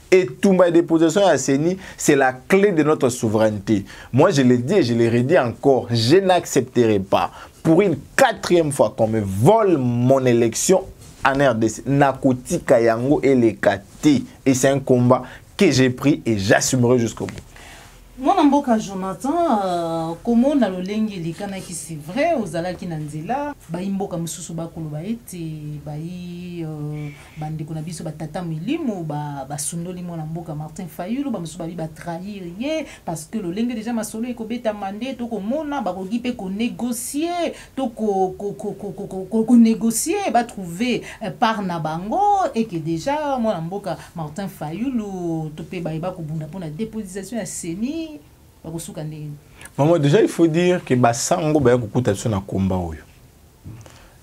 et tout ma déposition à Seni, c'est la clé de notre souveraineté. Moi, je l'ai dit et je l'ai redit encore, je n'accepterai pas pour une 4e fois qu'on me vole mon élection en RDC. Nakoti Kayango et les Kati. Et c'est un combat que j'ai pris et j'assumerai jusqu'au bout. Mwana mboka Jonathan, comment na lolenge likana ki c'est vrai ozala ki nanzela ba imboka mususu ba koloba ete ba yi bandeko na biso batata milimo ba sundoli mwana mboka Martin Fayulu ba mususu ba trahir ye parce que lolenge déjà masolo ekobeta mande to komona ba kogi pe ko négocier to ko négocier ba trouver par na bango et que déjà mwana mboka Martin Fayulu to pe ba ko bunda pona déposition ya CENI. Maman, déjà, il faut dire que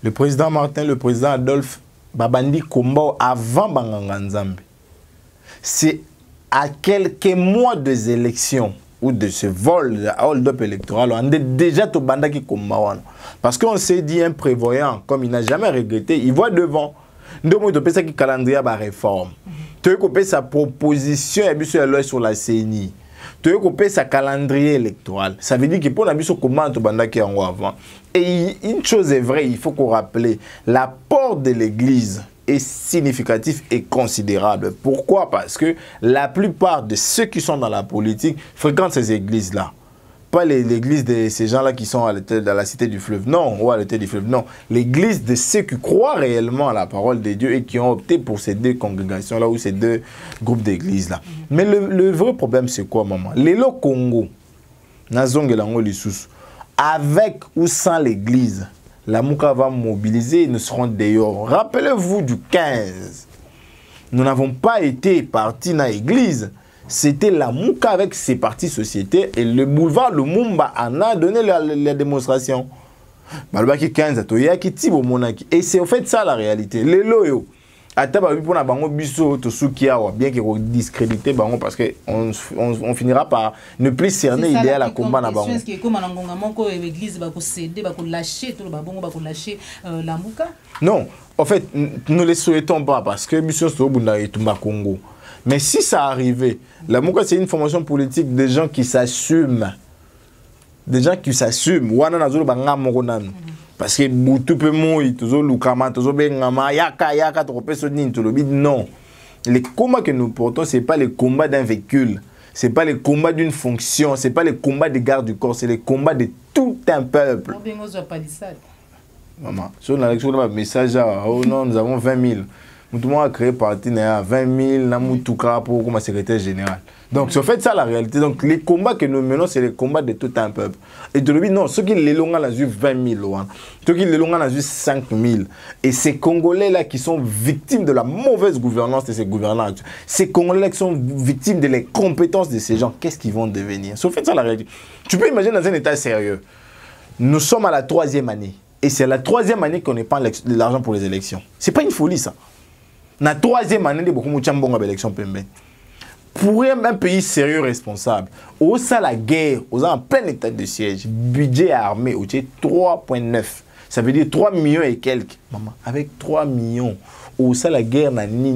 le président Martin, le président Adolphe, Babandi Komba avant Banganga Nzambe. C'est à quelques mois des élections ou de ce vol de hold-up électoral, on est déjà tout bandaki Komba. Parce qu'on s'est dit imprévoyant, comme il n'a jamais regretté, il voit devant. Nous avons fait qui calendrier à réforme. Tu as coupé sa proposition et sur la CENI. Tu as coupé sa calendrier électoral. Ça veut dire que pour la mission comment tu bandaki en avant. Et une chose est vraie, il faut qu'on rappelle, l'apport de l'Église est significatif et considérable. Pourquoi? Parce que la plupart de ceux qui sont dans la politique fréquentent ces églises-là. Pas l'église de ces gens-là qui sont à la cité du fleuve, non, ou à l'été du fleuve, non. L'église de ceux qui croient réellement à la parole de Dieu et qui ont opté pour ces deux congrégations-là ou ces deux groupes d'églises-là. Mais le vrai problème, c'est quoi, maman? L'élo Congo, avec ou sans l'église, la Mouka va mobiliser et nous serons dehors. Rappelez-vous du 15. Nous n'avons pas été partis dans l'église. C'était la Mouka avec ses partis sociétés et le boulevard Lumumba en a donné la démonstration. Et c'est au fait ça la réalité. Les loyaux. Bien qu'ils discrédité parce qu'on finira par ne plus cerner l'idéal à combat. Non, en fait, nous ne les souhaitons pas parce que Mission Sobunda est Congo. Mais si ça arrivait, la Mouka c'est une formation politique de gens qui s'assument. Des gens qui s'assument. Parce que non. Les combats que nous portons, ce n'est pas les combats d'un véhicule. Ce n'est pas les combats d'une fonction. Ce n'est pas les combats des gardes du corps. C'est les combats de tout un peuple. Maman, sur le message, oh non, nous avons 20 000. Tout le monde a créé parti à 20 000 pour comme secrétaire général. Donc, c'est en fait ça la réalité. Donc, les combats que nous menons, c'est les combats de tout un peuple. Et de lui, non, ceux qui les longs, on a eu 20 000, ceux qui les longs, on a eu 5 000. Et ces Congolais-là qui sont victimes de la mauvaise gouvernance de ces gouvernants, ces Congolais qui sont victimes de l'incompétence de ces gens, qu'est-ce qu'ils vont devenir? C'est en fait ça la réalité. Tu peux imaginer dans un état sérieux. Nous sommes à la 3e année. Et c'est la 3e année qu'on n'est pas l'argent pour les élections. C'est pas une folie, ça. La 3e année, beaucoup de élections pour un pays sérieux responsable, au sein de la guerre, en plein état de siège, budget armé, 3,9. Ça veut dire 3 millions et quelques. Maman, avec 3 millions, au sein de la guerre,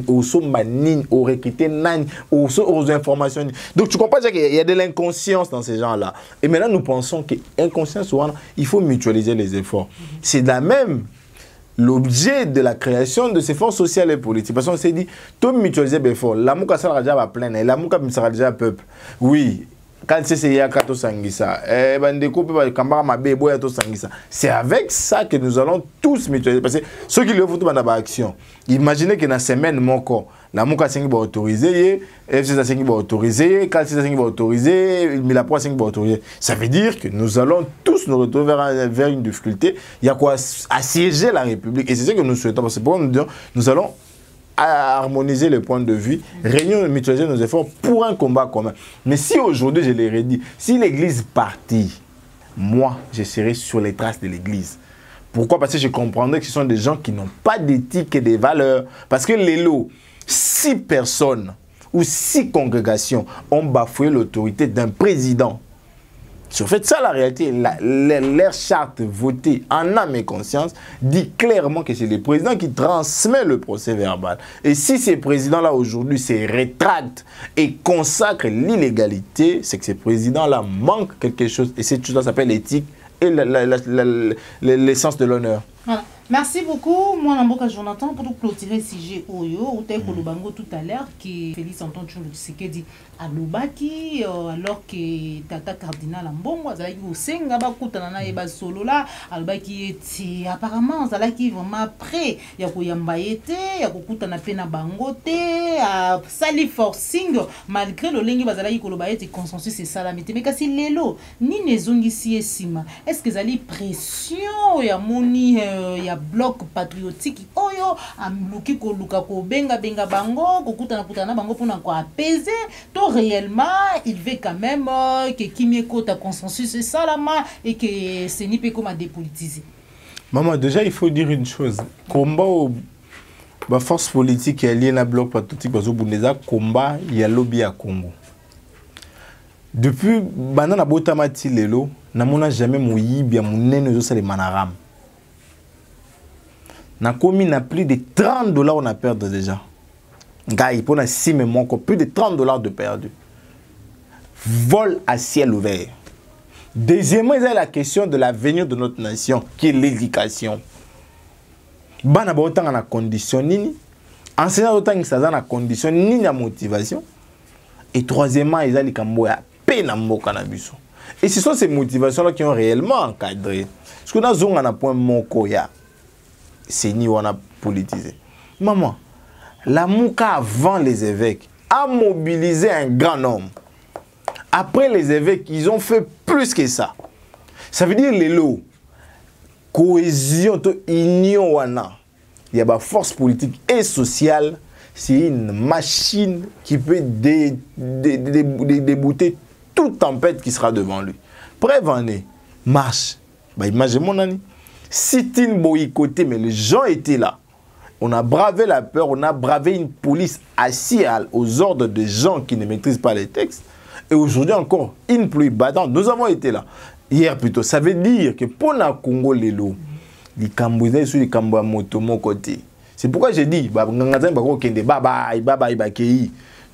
au sommanine, au recruté, aux informations. Donc tu comprends qu'il y a de l'inconscience dans ces gens-là. Et maintenant, nous pensons que l'inconscience, il faut mutualiser les efforts. C'est la même. L'objet de la création de ces forces sociales et politiques. Parce qu'on s'est dit, tout mutualiser les efforts. La mouka sera déjà pleine, et la mouka sera déjà peuple. Oui, quand c'est Yakato Sangisa, c'est avec ça que nous allons tous mutualiser. Parce que ceux qui le font dans l'action, imaginez que dans la semaine, mon corps, la mouka va autoriser, FC va autoriser, Kalsi va autoriser, Milapro va autoriser. Ça veut dire que nous allons tous nous retrouver vers une difficulté. Il y a quoi assiéger la République. Et c'est ce que nous souhaitons. Parce que pour nous allons harmoniser les points de vue, réunir, mutualiser nos efforts pour un combat commun. Mais si aujourd'hui, je l'ai redit, si l'Église partit, moi, je serai sur les traces de l'Église. Pourquoi? Parce que je comprendrai que ce sont des gens qui n'ont pas d'éthique et de valeurs. Parce que les lots, 6 personnes ou 6 congrégations ont bafoué l'autorité d'un président. C'est en fait ça la réalité. Leur charte votée en âme et conscience dit clairement que c'est le président qui transmet le procès verbal. Et si ces présidents-là aujourd'hui se rétractent et consacrent l'illégalité, c'est que ces présidents-là manquent quelque chose. Et cette chose-là s'appelle l'éthique et l'essence de l'honneur. Voilà. Merci beaucoup. Moi, Namboka Jonathan, pour clôturer le sujet Oyo, ou tel que le bango tout à l'heure, qui Félix Antoine Tshisekedi à Lobaki, alors que Tata Cardinal Ambongo, Zalaki au Senga, Bakutanana et Basolo là, Albaki était apparemment, Zalaki vraiment prêt. Yako Yambaete, Yako Kutana Pena Bangote, à Sali Forcing, malgré le lingue Bazalaki Kolobaete, consensus et salamité. Mais kasi Lelo, ni Nezongi si esima, est-ce que Zali pression, ya moni, ya bloc patriotique oyo amluki ko luka ko benga bango ko kutana bango pour ko apaiser to réellement il veut quand même que Kimieko ta consensus et salama et que ce n'est pas comme à dépolitiser. Maman, déjà il faut dire une chose, combat au force politique est liée à bloc patriotique parce que combat il y a lobby à Congo. Depuis banana botamati lelo namona jamais moyibi ya munene zo sale manaram. Na commis na plus de $30 on a perdu déjà. Gars, il a 6 mois, plus de $30 de perdu. Vol à ciel ouvert. Deuxièmement, il y a la question de l'avenir de notre nation, qui est l'éducation. Bana ba autant na condition nini. Enseignant autant que ça na condition nini na motivation. Et troisièmement, il y a les kambo ya peine à mboka na biso. Et ce sont ces motivations-là qui ont réellement encadré. Parce que dans zone on a point moko ya. C'est ni on a politisé. Maman, la Mouka avant les évêques a mobilisé un grand nombre. Après les évêques, ils ont fait plus que ça. Ça veut dire les lots, cohésion, union, il y a une force politique et sociale. C'est une machine qui peut débouter toute tempête qui sera devant lui. Prévenez, marche. Bah, imaginez mon ami. Si tu boycotté, mais les gens étaient là. On a bravé la peur, on a bravé une police assise aux ordres de gens qui ne maîtrisent pas les textes. Et aujourd'hui encore, une pluie battante. Nous avons été là. Hier plutôt. Ça veut dire que pour la Congo, les lots, les Cambodgiens sont les Cambodgiens mon côté. C'est pourquoi j'ai dit,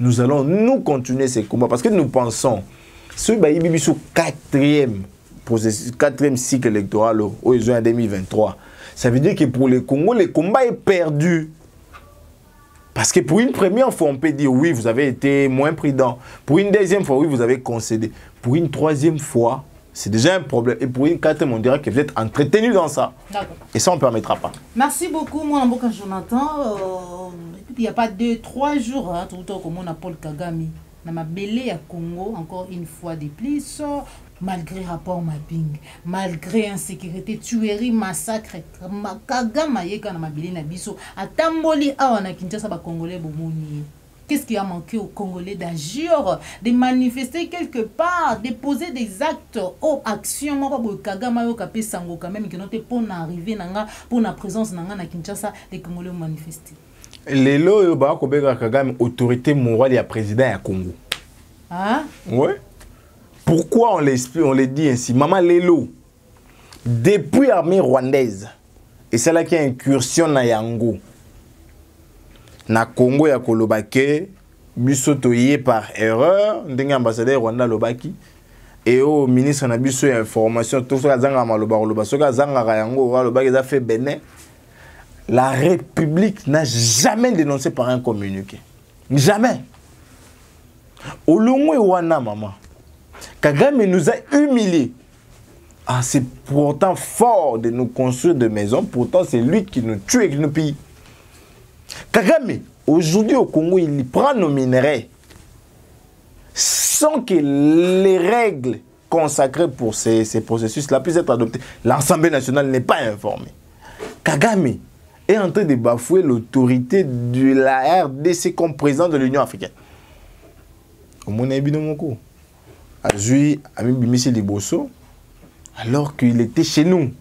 nous allons nous continuer ces combats. Parce que nous pensons, ce Baïbi sous quatrième cycle électoral au juin 2023. Ça veut dire que pour le Congo, le combat est perdu. Parce que pour une première fois, on peut dire oui, vous avez été moins prudent. Pour une deuxième fois, oui, vous avez concédé. Pour une troisième fois, c'est déjà un problème. Et pour une quatrième, on dirait que vous êtes entretenu dans ça. Et ça, on ne permettra pas. Merci beaucoup, mon Namboka Jonathan. Il n'y a pas 2-3 jours, hein, tout le temps comme on a Paul Kagame. Dans ma belé à Congo, encore une fois de plus. Malgré rapport mapping, malgré insécurité, tuerie, massacre, Kagame yeka na mabili na biso, atamboli awa na Kinshasa ba Congolais bomoni. Qu'est-ce qui a manqué aux Congolais d'agir, de manifester quelque part, de poser des actes aux actions pour Kagame yo kapé sango quand même qui n'ont pour arriver nanga pour la présence nanga na Kinshasa les Congolais manifester. Les lots yo ba ko bega Kagame autorité morale ya président ya Congo. Ah? Ouais. Pourquoi on l'explique, on le dit ainsi? Maman Lelo, depuis l'armée rwandaise, et c'est là qu'il y a une incursion na Yango, na Congo ya Kolobake, bisotoyé par erreur, ndenge ambassadeur Rwanda Lobaki, et au ministre na biso information, tout ça zanga maloba loba, soka zanga Yango Lobaki a fait Bénin. La République n'a jamais dénoncé par un communiqué. Jamais. Au long et wana maman. Kagame nous a humiliés. Ah, c'est pourtant fort de nous construire des maisons. Pourtant, c'est lui qui nous tue et qui nous pille. Kagame, aujourd'hui au Congo, il prend nos minerais sans que les règles consacrées pour ces processus-là puissent être adoptées. L'Assemblée nationale n'est pas informée. Kagame est en train de bafouer l'autorité de la RDC comme président de l'Union africaine. Au Monabinomoko. Azui Ami Bimisi Liboso, alors qu'il était chez nous.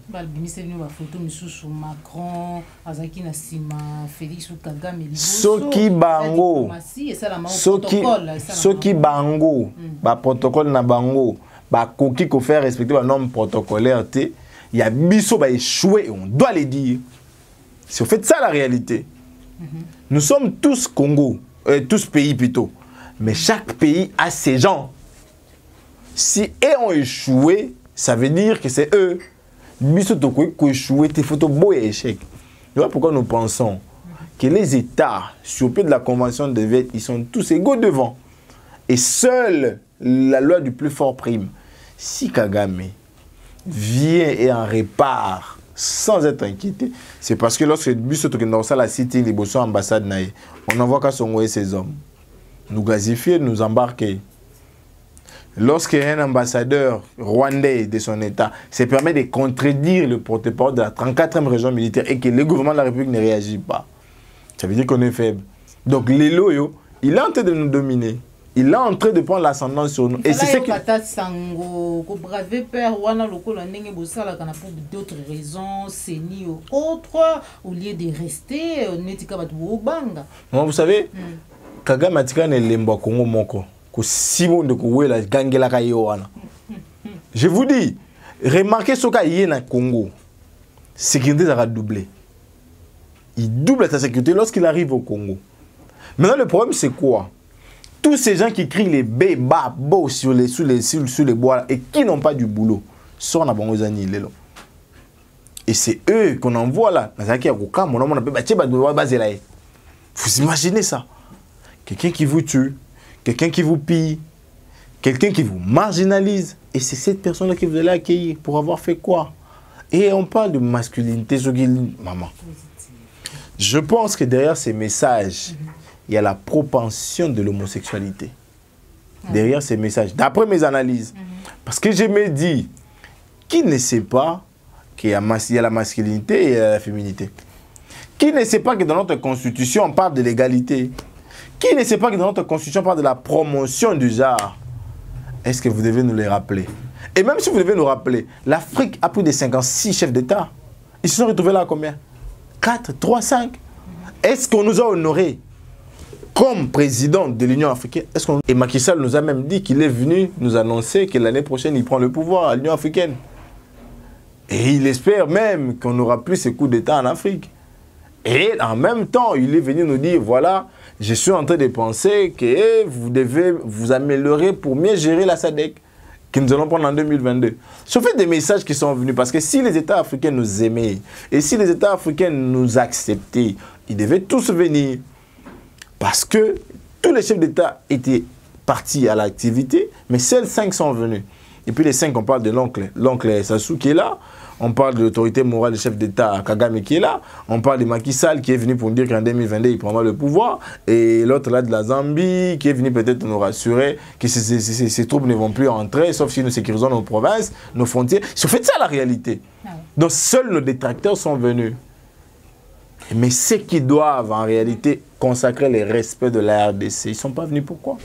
Soki Bango, Soki Bango, ba protocole na Bango, ba koki ko faire respecter le norme protocolaire, il y a biso ba échoué, on doit le dire. C'est en fait ça la réalité. Nous sommes tous Congo, tous pays plutôt, mais chaque pays a ses gens. Si eux ont échoué, ça veut dire que c'est eux. biso to ko échouer tes photos beau et échec. Voilà pourquoi nous pensons que les États, sur le pied de la Convention de Vienne, ils sont tous égaux devant. Et seule la loi du plus fort prime. Si Kagame vient et en répare sans être inquiété, c'est parce que lorsque biso to dans la cité les bossons ambassade naïe, on envoie qu'à son ces hommes. Nous gazifier, nous embarquer. Lorsqu'un ambassadeur rwandais de son État se permet de contredire le porte-parole de la 34e région militaire et que le gouvernement de la République ne réagit pas, ça veut dire qu'on est faible. Donc, les loyaux, il est en train de nous dominer. Il est en train de prendre l'ascendant sur nous. Et c'est ce qui... d'autres raisons, c'est ni autre, au lieu de rester, vous savez, Kagame Atika ne lemba Congo moko. Je vous dis, remarquez ce qu'il y a au Congo. Sécurité sera doublée. Il double sa sécurité lorsqu'il arrive au Congo. Maintenant, le problème, c'est quoi? Tous ces gens qui crient les bébas beaux sur les bois et qui n'ont pas du boulot, sont dans les années. Et c'est eux qu'on envoie là. Vous imaginez ça? Quelqu'un qui vous tue, quelqu'un qui vous pille, quelqu'un qui vous marginalise. Et c'est cette personne-là que vous allez accueillir pour avoir fait quoi? Et on parle de masculinité. Maman. Je pense que derrière ces messages, il y a la propension de l'homosexualité. Derrière ces messages, d'après mes analyses. Parce que je me dis, qui ne sait pas qu'il y a la masculinité et la féminité? Qui ne sait pas que dans notre constitution, on parle de l'égalité? Qui ne sait pas que dans notre constitution, on parle de la promotion du genre? Est-ce que vous devez nous les rappeler? Et même si vous devez nous rappeler, l'Afrique a plus de 56 chefs d'État. Ils se sont retrouvés là à combien? 4, 3, 5. Est-ce qu'on nous a honorés comme président de l'Union africaine? Et Macky Sall nous a même dit qu'il est venu nous annoncer que l'année prochaine, il prend le pouvoir à l'Union africaine. Et il espère même qu'on n'aura plus ces coups d'État en Afrique. Et en même temps, il est venu nous dire, voilà, je suis en train de penser que vous devez vous améliorer pour mieux gérer la SADC que nous allons prendre en 2022. Ce fait des messages qui sont venus, parce que si les États africains nous aimaient, et si les États africains nous acceptaient, ils devaient tous venir. Parce que tous les chefs d'État étaient partis à l'activité, mais seuls 5 sont venus. Et puis les 5, on parle de l'oncle Sassou qui est là, on parle de l'autorité morale du chef d'État Kagame qui est là, on parle de Macky Sall qui est venu pour dire qu'en 2022 il prendra le pouvoir, et l'autre là de la Zambie qui est venu peut-être nous rassurer que ces troupes ne vont plus entrer, sauf si nous sécurisons nos provinces, nos frontières. C'est en fait ça la réalité. Donc seuls nos détracteurs sont venus. Mais ceux qui doivent en réalité consacrer le respect de la RDC, ils ne sont pas venus pourquoi?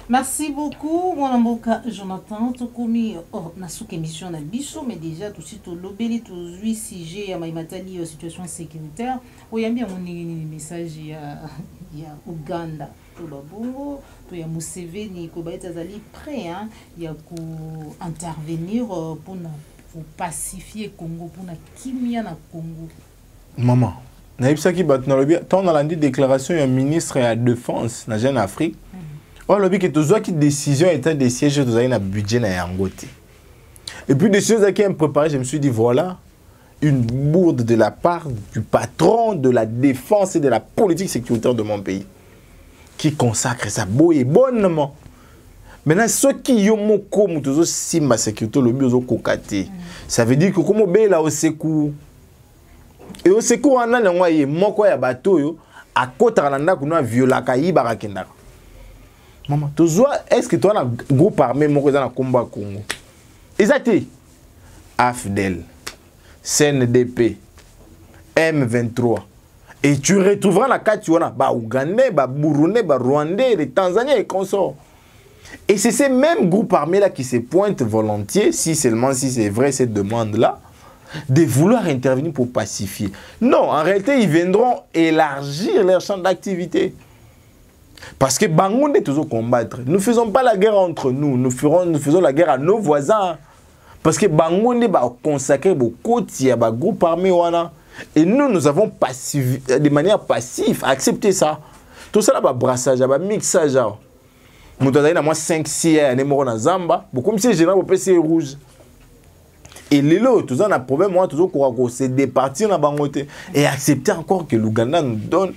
Merci beaucoup, mon amour Jonathan. Tu as commis na sous-émission na biso, mais déjà tout de suite au lobby, tous 8 sujets à Maïmatali situation sécuritaire. Il y a bien un message il y a Ouganda, tout babongo, tout y a Museveni, ko ba etazali prêt hein, il y a pour intervenir pour pacifier Congo, pour na kimia na Congo. Maman, na ibsaki bat na lobby, tant dans la déclaration il y a ministre de la défense na Jeune Afrique. Oh, le but que tu as qui décision étant des sièges, tu as un budget na yangote. Et puis des choses qui ont préparé, je me suis dit voilà une bourde de la part du patron de la défense et de la politique sécuritaire de mon pays qui consacre ça beau et bonnement. Maintenant ceux qui ont mon comme toujours si ma sécurité le mieux au cocaté. Ça veut dire que comme ben là au secours et au secours on a l'envoyé mon quoi ya bateau yo à côté randa kuna viola kayiba rakenda. Maman, est-ce que tu as un groupe armé dans le combat Congo? Exactement. AFDEL, CNDP, M23. Et tu retrouveras la carte, tu as Ougandais, Burundais, Rwandais, les Tanzaniens et consorts. Et c'est ces mêmes groupes armés-là qui se pointent volontiers, si c'est vrai cette demande-là, de vouloir intervenir pour pacifier. Non, en réalité, ils viendront élargir leur champ d'activité. Parce que Bangoun est toujours combattre. Nous ne faisons pas la guerre entre nous. Nous faisons la guerre à nos voisins. Parce que Bangoun est consacré beaucoup de groupes armés. Et nous avons de manière passive accepté ça. Tout ça, là, brassage, mixage. Nous avons 5-6 ans, nous avons Zamba. Comme si les généraux au PC rouge. Et les lots, tout ça, on a un problème, moi, toujours qu'on se départir dans Bangote et accepter encore que l'Ouganda nous donne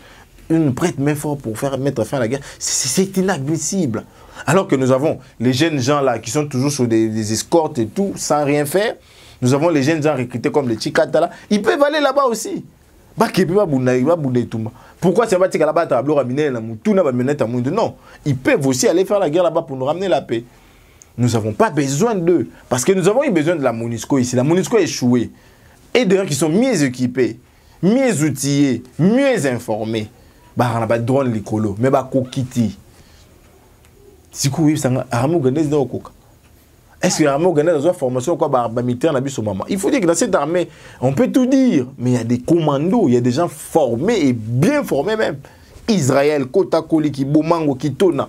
une prête main forte pour mettre fin à la guerre. C'est inadmissible. Alors que nous avons les jeunes gens là qui sont toujours sur des escortes et tout, sans rien faire. Nous avons les jeunes gens recrutés comme les Chikata là. Ils peuvent aller là-bas aussi. Pourquoi c'est pas que là-bas non, ils peuvent aussi aller faire la guerre là-bas pour nous ramener la paix. Nous n'avons pas besoin d'eux. Parce que nous avons eu besoin de la MONUSCO ici. La MONUSCO a échoué. Et des gens qui sont mieux équipés, mieux outillés, mieux informés. Bah, on n'a pas de drone l'écolo, mais bah, kokiti. Si vous avez armée ouganaise dans le coca. Est-ce que l'armée ouganaise a une formation quoi, bah, militaire dans le moment? Il faut dire que dans cette armée, on peut tout dire, mais il y a des commandos, il y a des gens formés et bien formés même. Israël, Kota Koli, Kibomango, Kitona.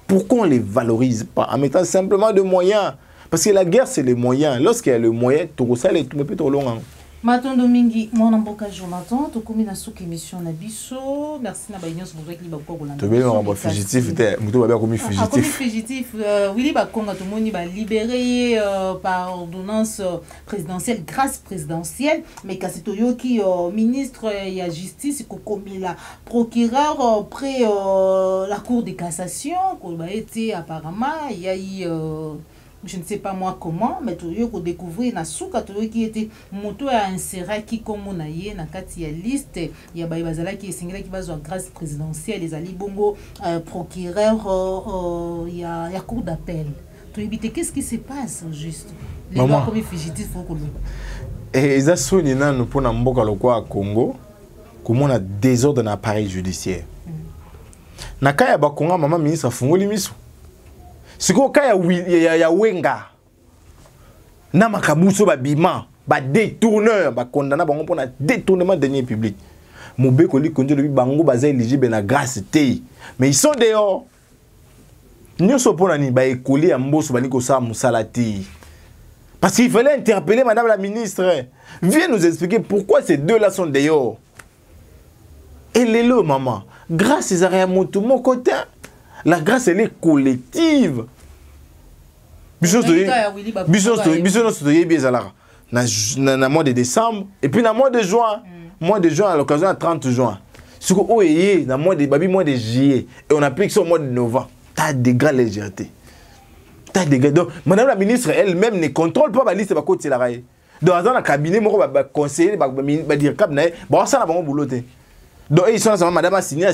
Pourquoi on ne les valorise pas en mettant simplement de moyens? Parce que la guerre, c'est les moyens. Lorsqu'il y a le moyen, tout ça, tout le monde long. Maton Domingi, mon amboka Jonathan, tu commis dans cette émission Nabiso. Merci na baignos pour que liba ko tu veux un fugitif, muto ba commis fugitif. Commis fugitif, Willy ba konga to moni ba libéré par ordonnance présidentielle, grâce présidentielle, mais Kassitoyo qui ministre et la justice ko commis la procureur près la cour de cassation ko ba été apparemment il y a eu je ne sais pas moi comment, mais tu as découvert na souka qui était moto à insérer qui comme on a yé na kati ya liste il y a bazala qui est singulier qui va sur grâce présidentielle les ali bongo procureur il y a cour d'appel. Tu éviter qu'est-ce qui se passe juste les lois comme fugitifs faut que et ça sonne nan pour na mboka lokwa Congo comment on a désordre dans l'appareil judiciaire. Na kaya ba Congo maman ministre fungoli miso. Si vous avez un wenga, na makabuso ba bima, ba détourneur, ba condamné pour un détournement de deniers publics. Moube koli konjo le bango baza éligible na grâce té. Mais ils sont dehors. Nous sommes pour ni ba école à mboso ba ni ko sa musalati. Parce qu'il fallait interpeller madame la ministre. Viens nous expliquer pourquoi ces deux-là sont dehors. Et les lots maman, grâce à rien mon côté. La grâce, elle est collective. Dans le mois de décembre et puis dans le mois de juin. Mois de juin à l'occasion de 30 juin. Ce qu'on est dans le mois de juillet et on applique ça au mois de novembre. T'as des grandes légèretés. T'as des grands. Donc, madame la ministre elle-même ne contrôle pas la liste de côté de la raille. Dans le cabinet, je conseiller, je dire cap na bon ça na bon boulot. Donc ils sont là, madame a signé.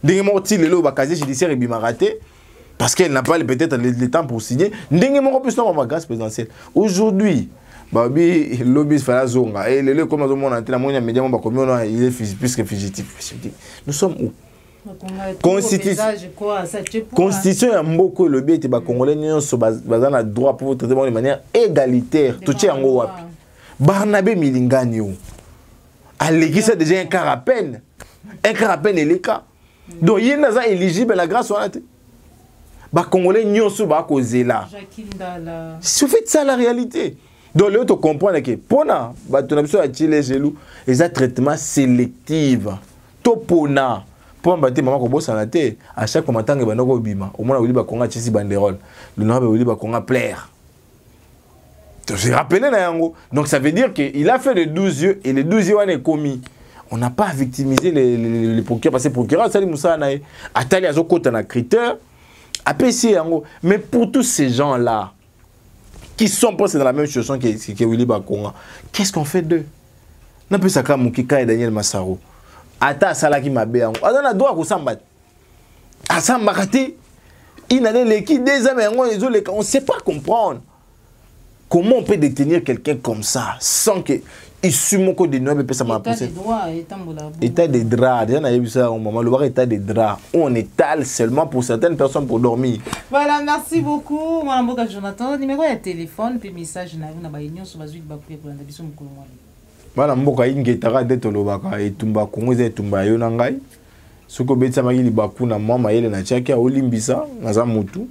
Judiciaire est bien raté parce qu'elle n'a pas peut-être le temps pour signer. Grâce présidentielle. Aujourd'hui, Babi, lobby Falazonga, et le comme on a il est plus que fugitif. Nous sommes où? Constitution ya mboko lobby était congolais nous sommes droit pour traiter de manière égalitaire. Tout est en haut. Barnabé Milingani. À l'église c'est déjà un quart à peine. Un quart à peine est le cas. Donc il y a des éligibles à la grâce on a été. Bah congolais nyonso ba causer là. C'est fait ça la réalité. Donc le tu comprendre que pona ba tu n'as pas attirer gelou les traitements sélectifs. Topona pour mbaté maman ko bossa na té à chaque commentaire que banoko bima au moins ba konga tisi banderole. Le nom ba konga plaire. Je rappelé na yango. Donc ça veut dire que il a fait les 12 yeux et les 12 yeux on est commis. On n'a pas victimisé les procureurs parce que les procureurs, ça Moussa Naé, Atali Azokota na critère, APC mais pour tous ces gens-là qui sont presque dans la même situation que Willy Bakonga, qu'est-ce qu'on fait d'eux? N'a pas ça Moukika et Daniel Massaro. Ata Salaki Mabé, on a droit à Sambat. À Sambaté, il a l'équipe des amis, on ne sait pas comprendre. Comment on peut détenir quelqu'un comme ça sans que il sumo ko de noix peut ça m'a poussé. État des draps, déjà on a vu ça au moment le état des draps. On étale seulement pour certaines personnes pour dormir. Voilà, merci beaucoup mon amboka Jonathan. Numéro de téléphone puis message na ba union sur bazui ba pour la biso mukolo mwa. Voilà mboka ingetara de tolobaka etumba kongo ze tumba yo na ngai. Soko betsa makili bakuna mama yele na tchaka olimbisa naza mutu.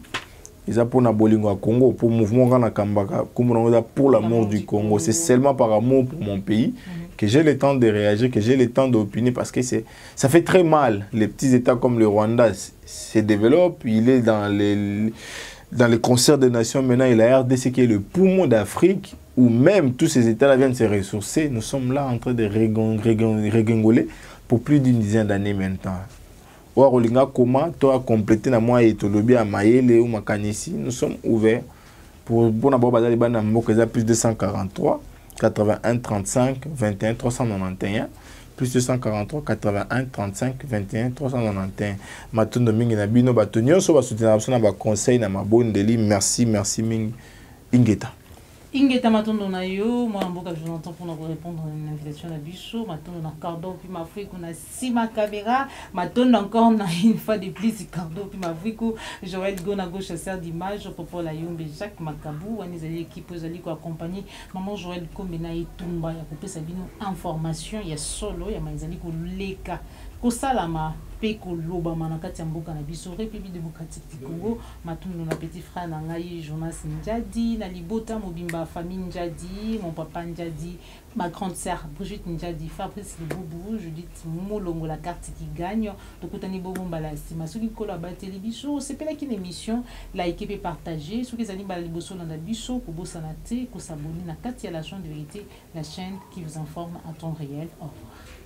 Ils ont pour la bolingo à Congo, pour le mouvement Kambaka, pour l'amour du Congo. C'est seulement par amour pour mon pays que j'ai le temps de réagir, que j'ai le temps d'opiner, parce que ça fait très mal. Les petits États comme le Rwanda se développent, il est dans les concerts des nations, maintenant, il y a la RDC qui est le poumon d'Afrique, où même tous ces États-là viennent se ressourcer. Nous sommes là en train de régingoler pour plus d'une dizaine d'années maintenant. Ouarolinga Koma, toi, compléter na moi et Tolobi à Mayele ou Makanisi, nous sommes ouverts pour n'avoir plus de 143, 81, 35, 21, 391. Plus de 143, 81, 35, 21, 391. Matondo mingi na bino batonyo so ba soutenir na ba conseil na mabondeli. Merci mingi Ingeta. Ingeta matondo na yo, moi mboka je n'entends pour nous répondre à une invitation à Bichot, matondo na Cardo puis Mafrique on a Sima Caméra, matondo encore na une fois de plus Cardo puis Mafrique Joël Gona gauche chasseur d'images pour la Yombe Jacques Makabou, on est équipe aux alliés ko accompagner maman Joël Kombena et Tumba ya couper sa bino information ya solo ya maizali ko leka ko salama peko loba manakati ya mboka na biso République démocratique du Congo matondo na petit frère na ngai Jonas Njadi na libota mobimba famille Njadi mon papa Njadi ma grande sœur Brigitte Njadi Fabrice Liboubou Judith Molongo la carte qui gagne tokutani bobo mbala sima soki kola bateli biso sepela ki émission like et partager soki zali mbala liboso na biso ko bosana te ko s'abonner na kati ya la chaîne de vérité la chaîne qui vous informe à temps réel. Au revoir.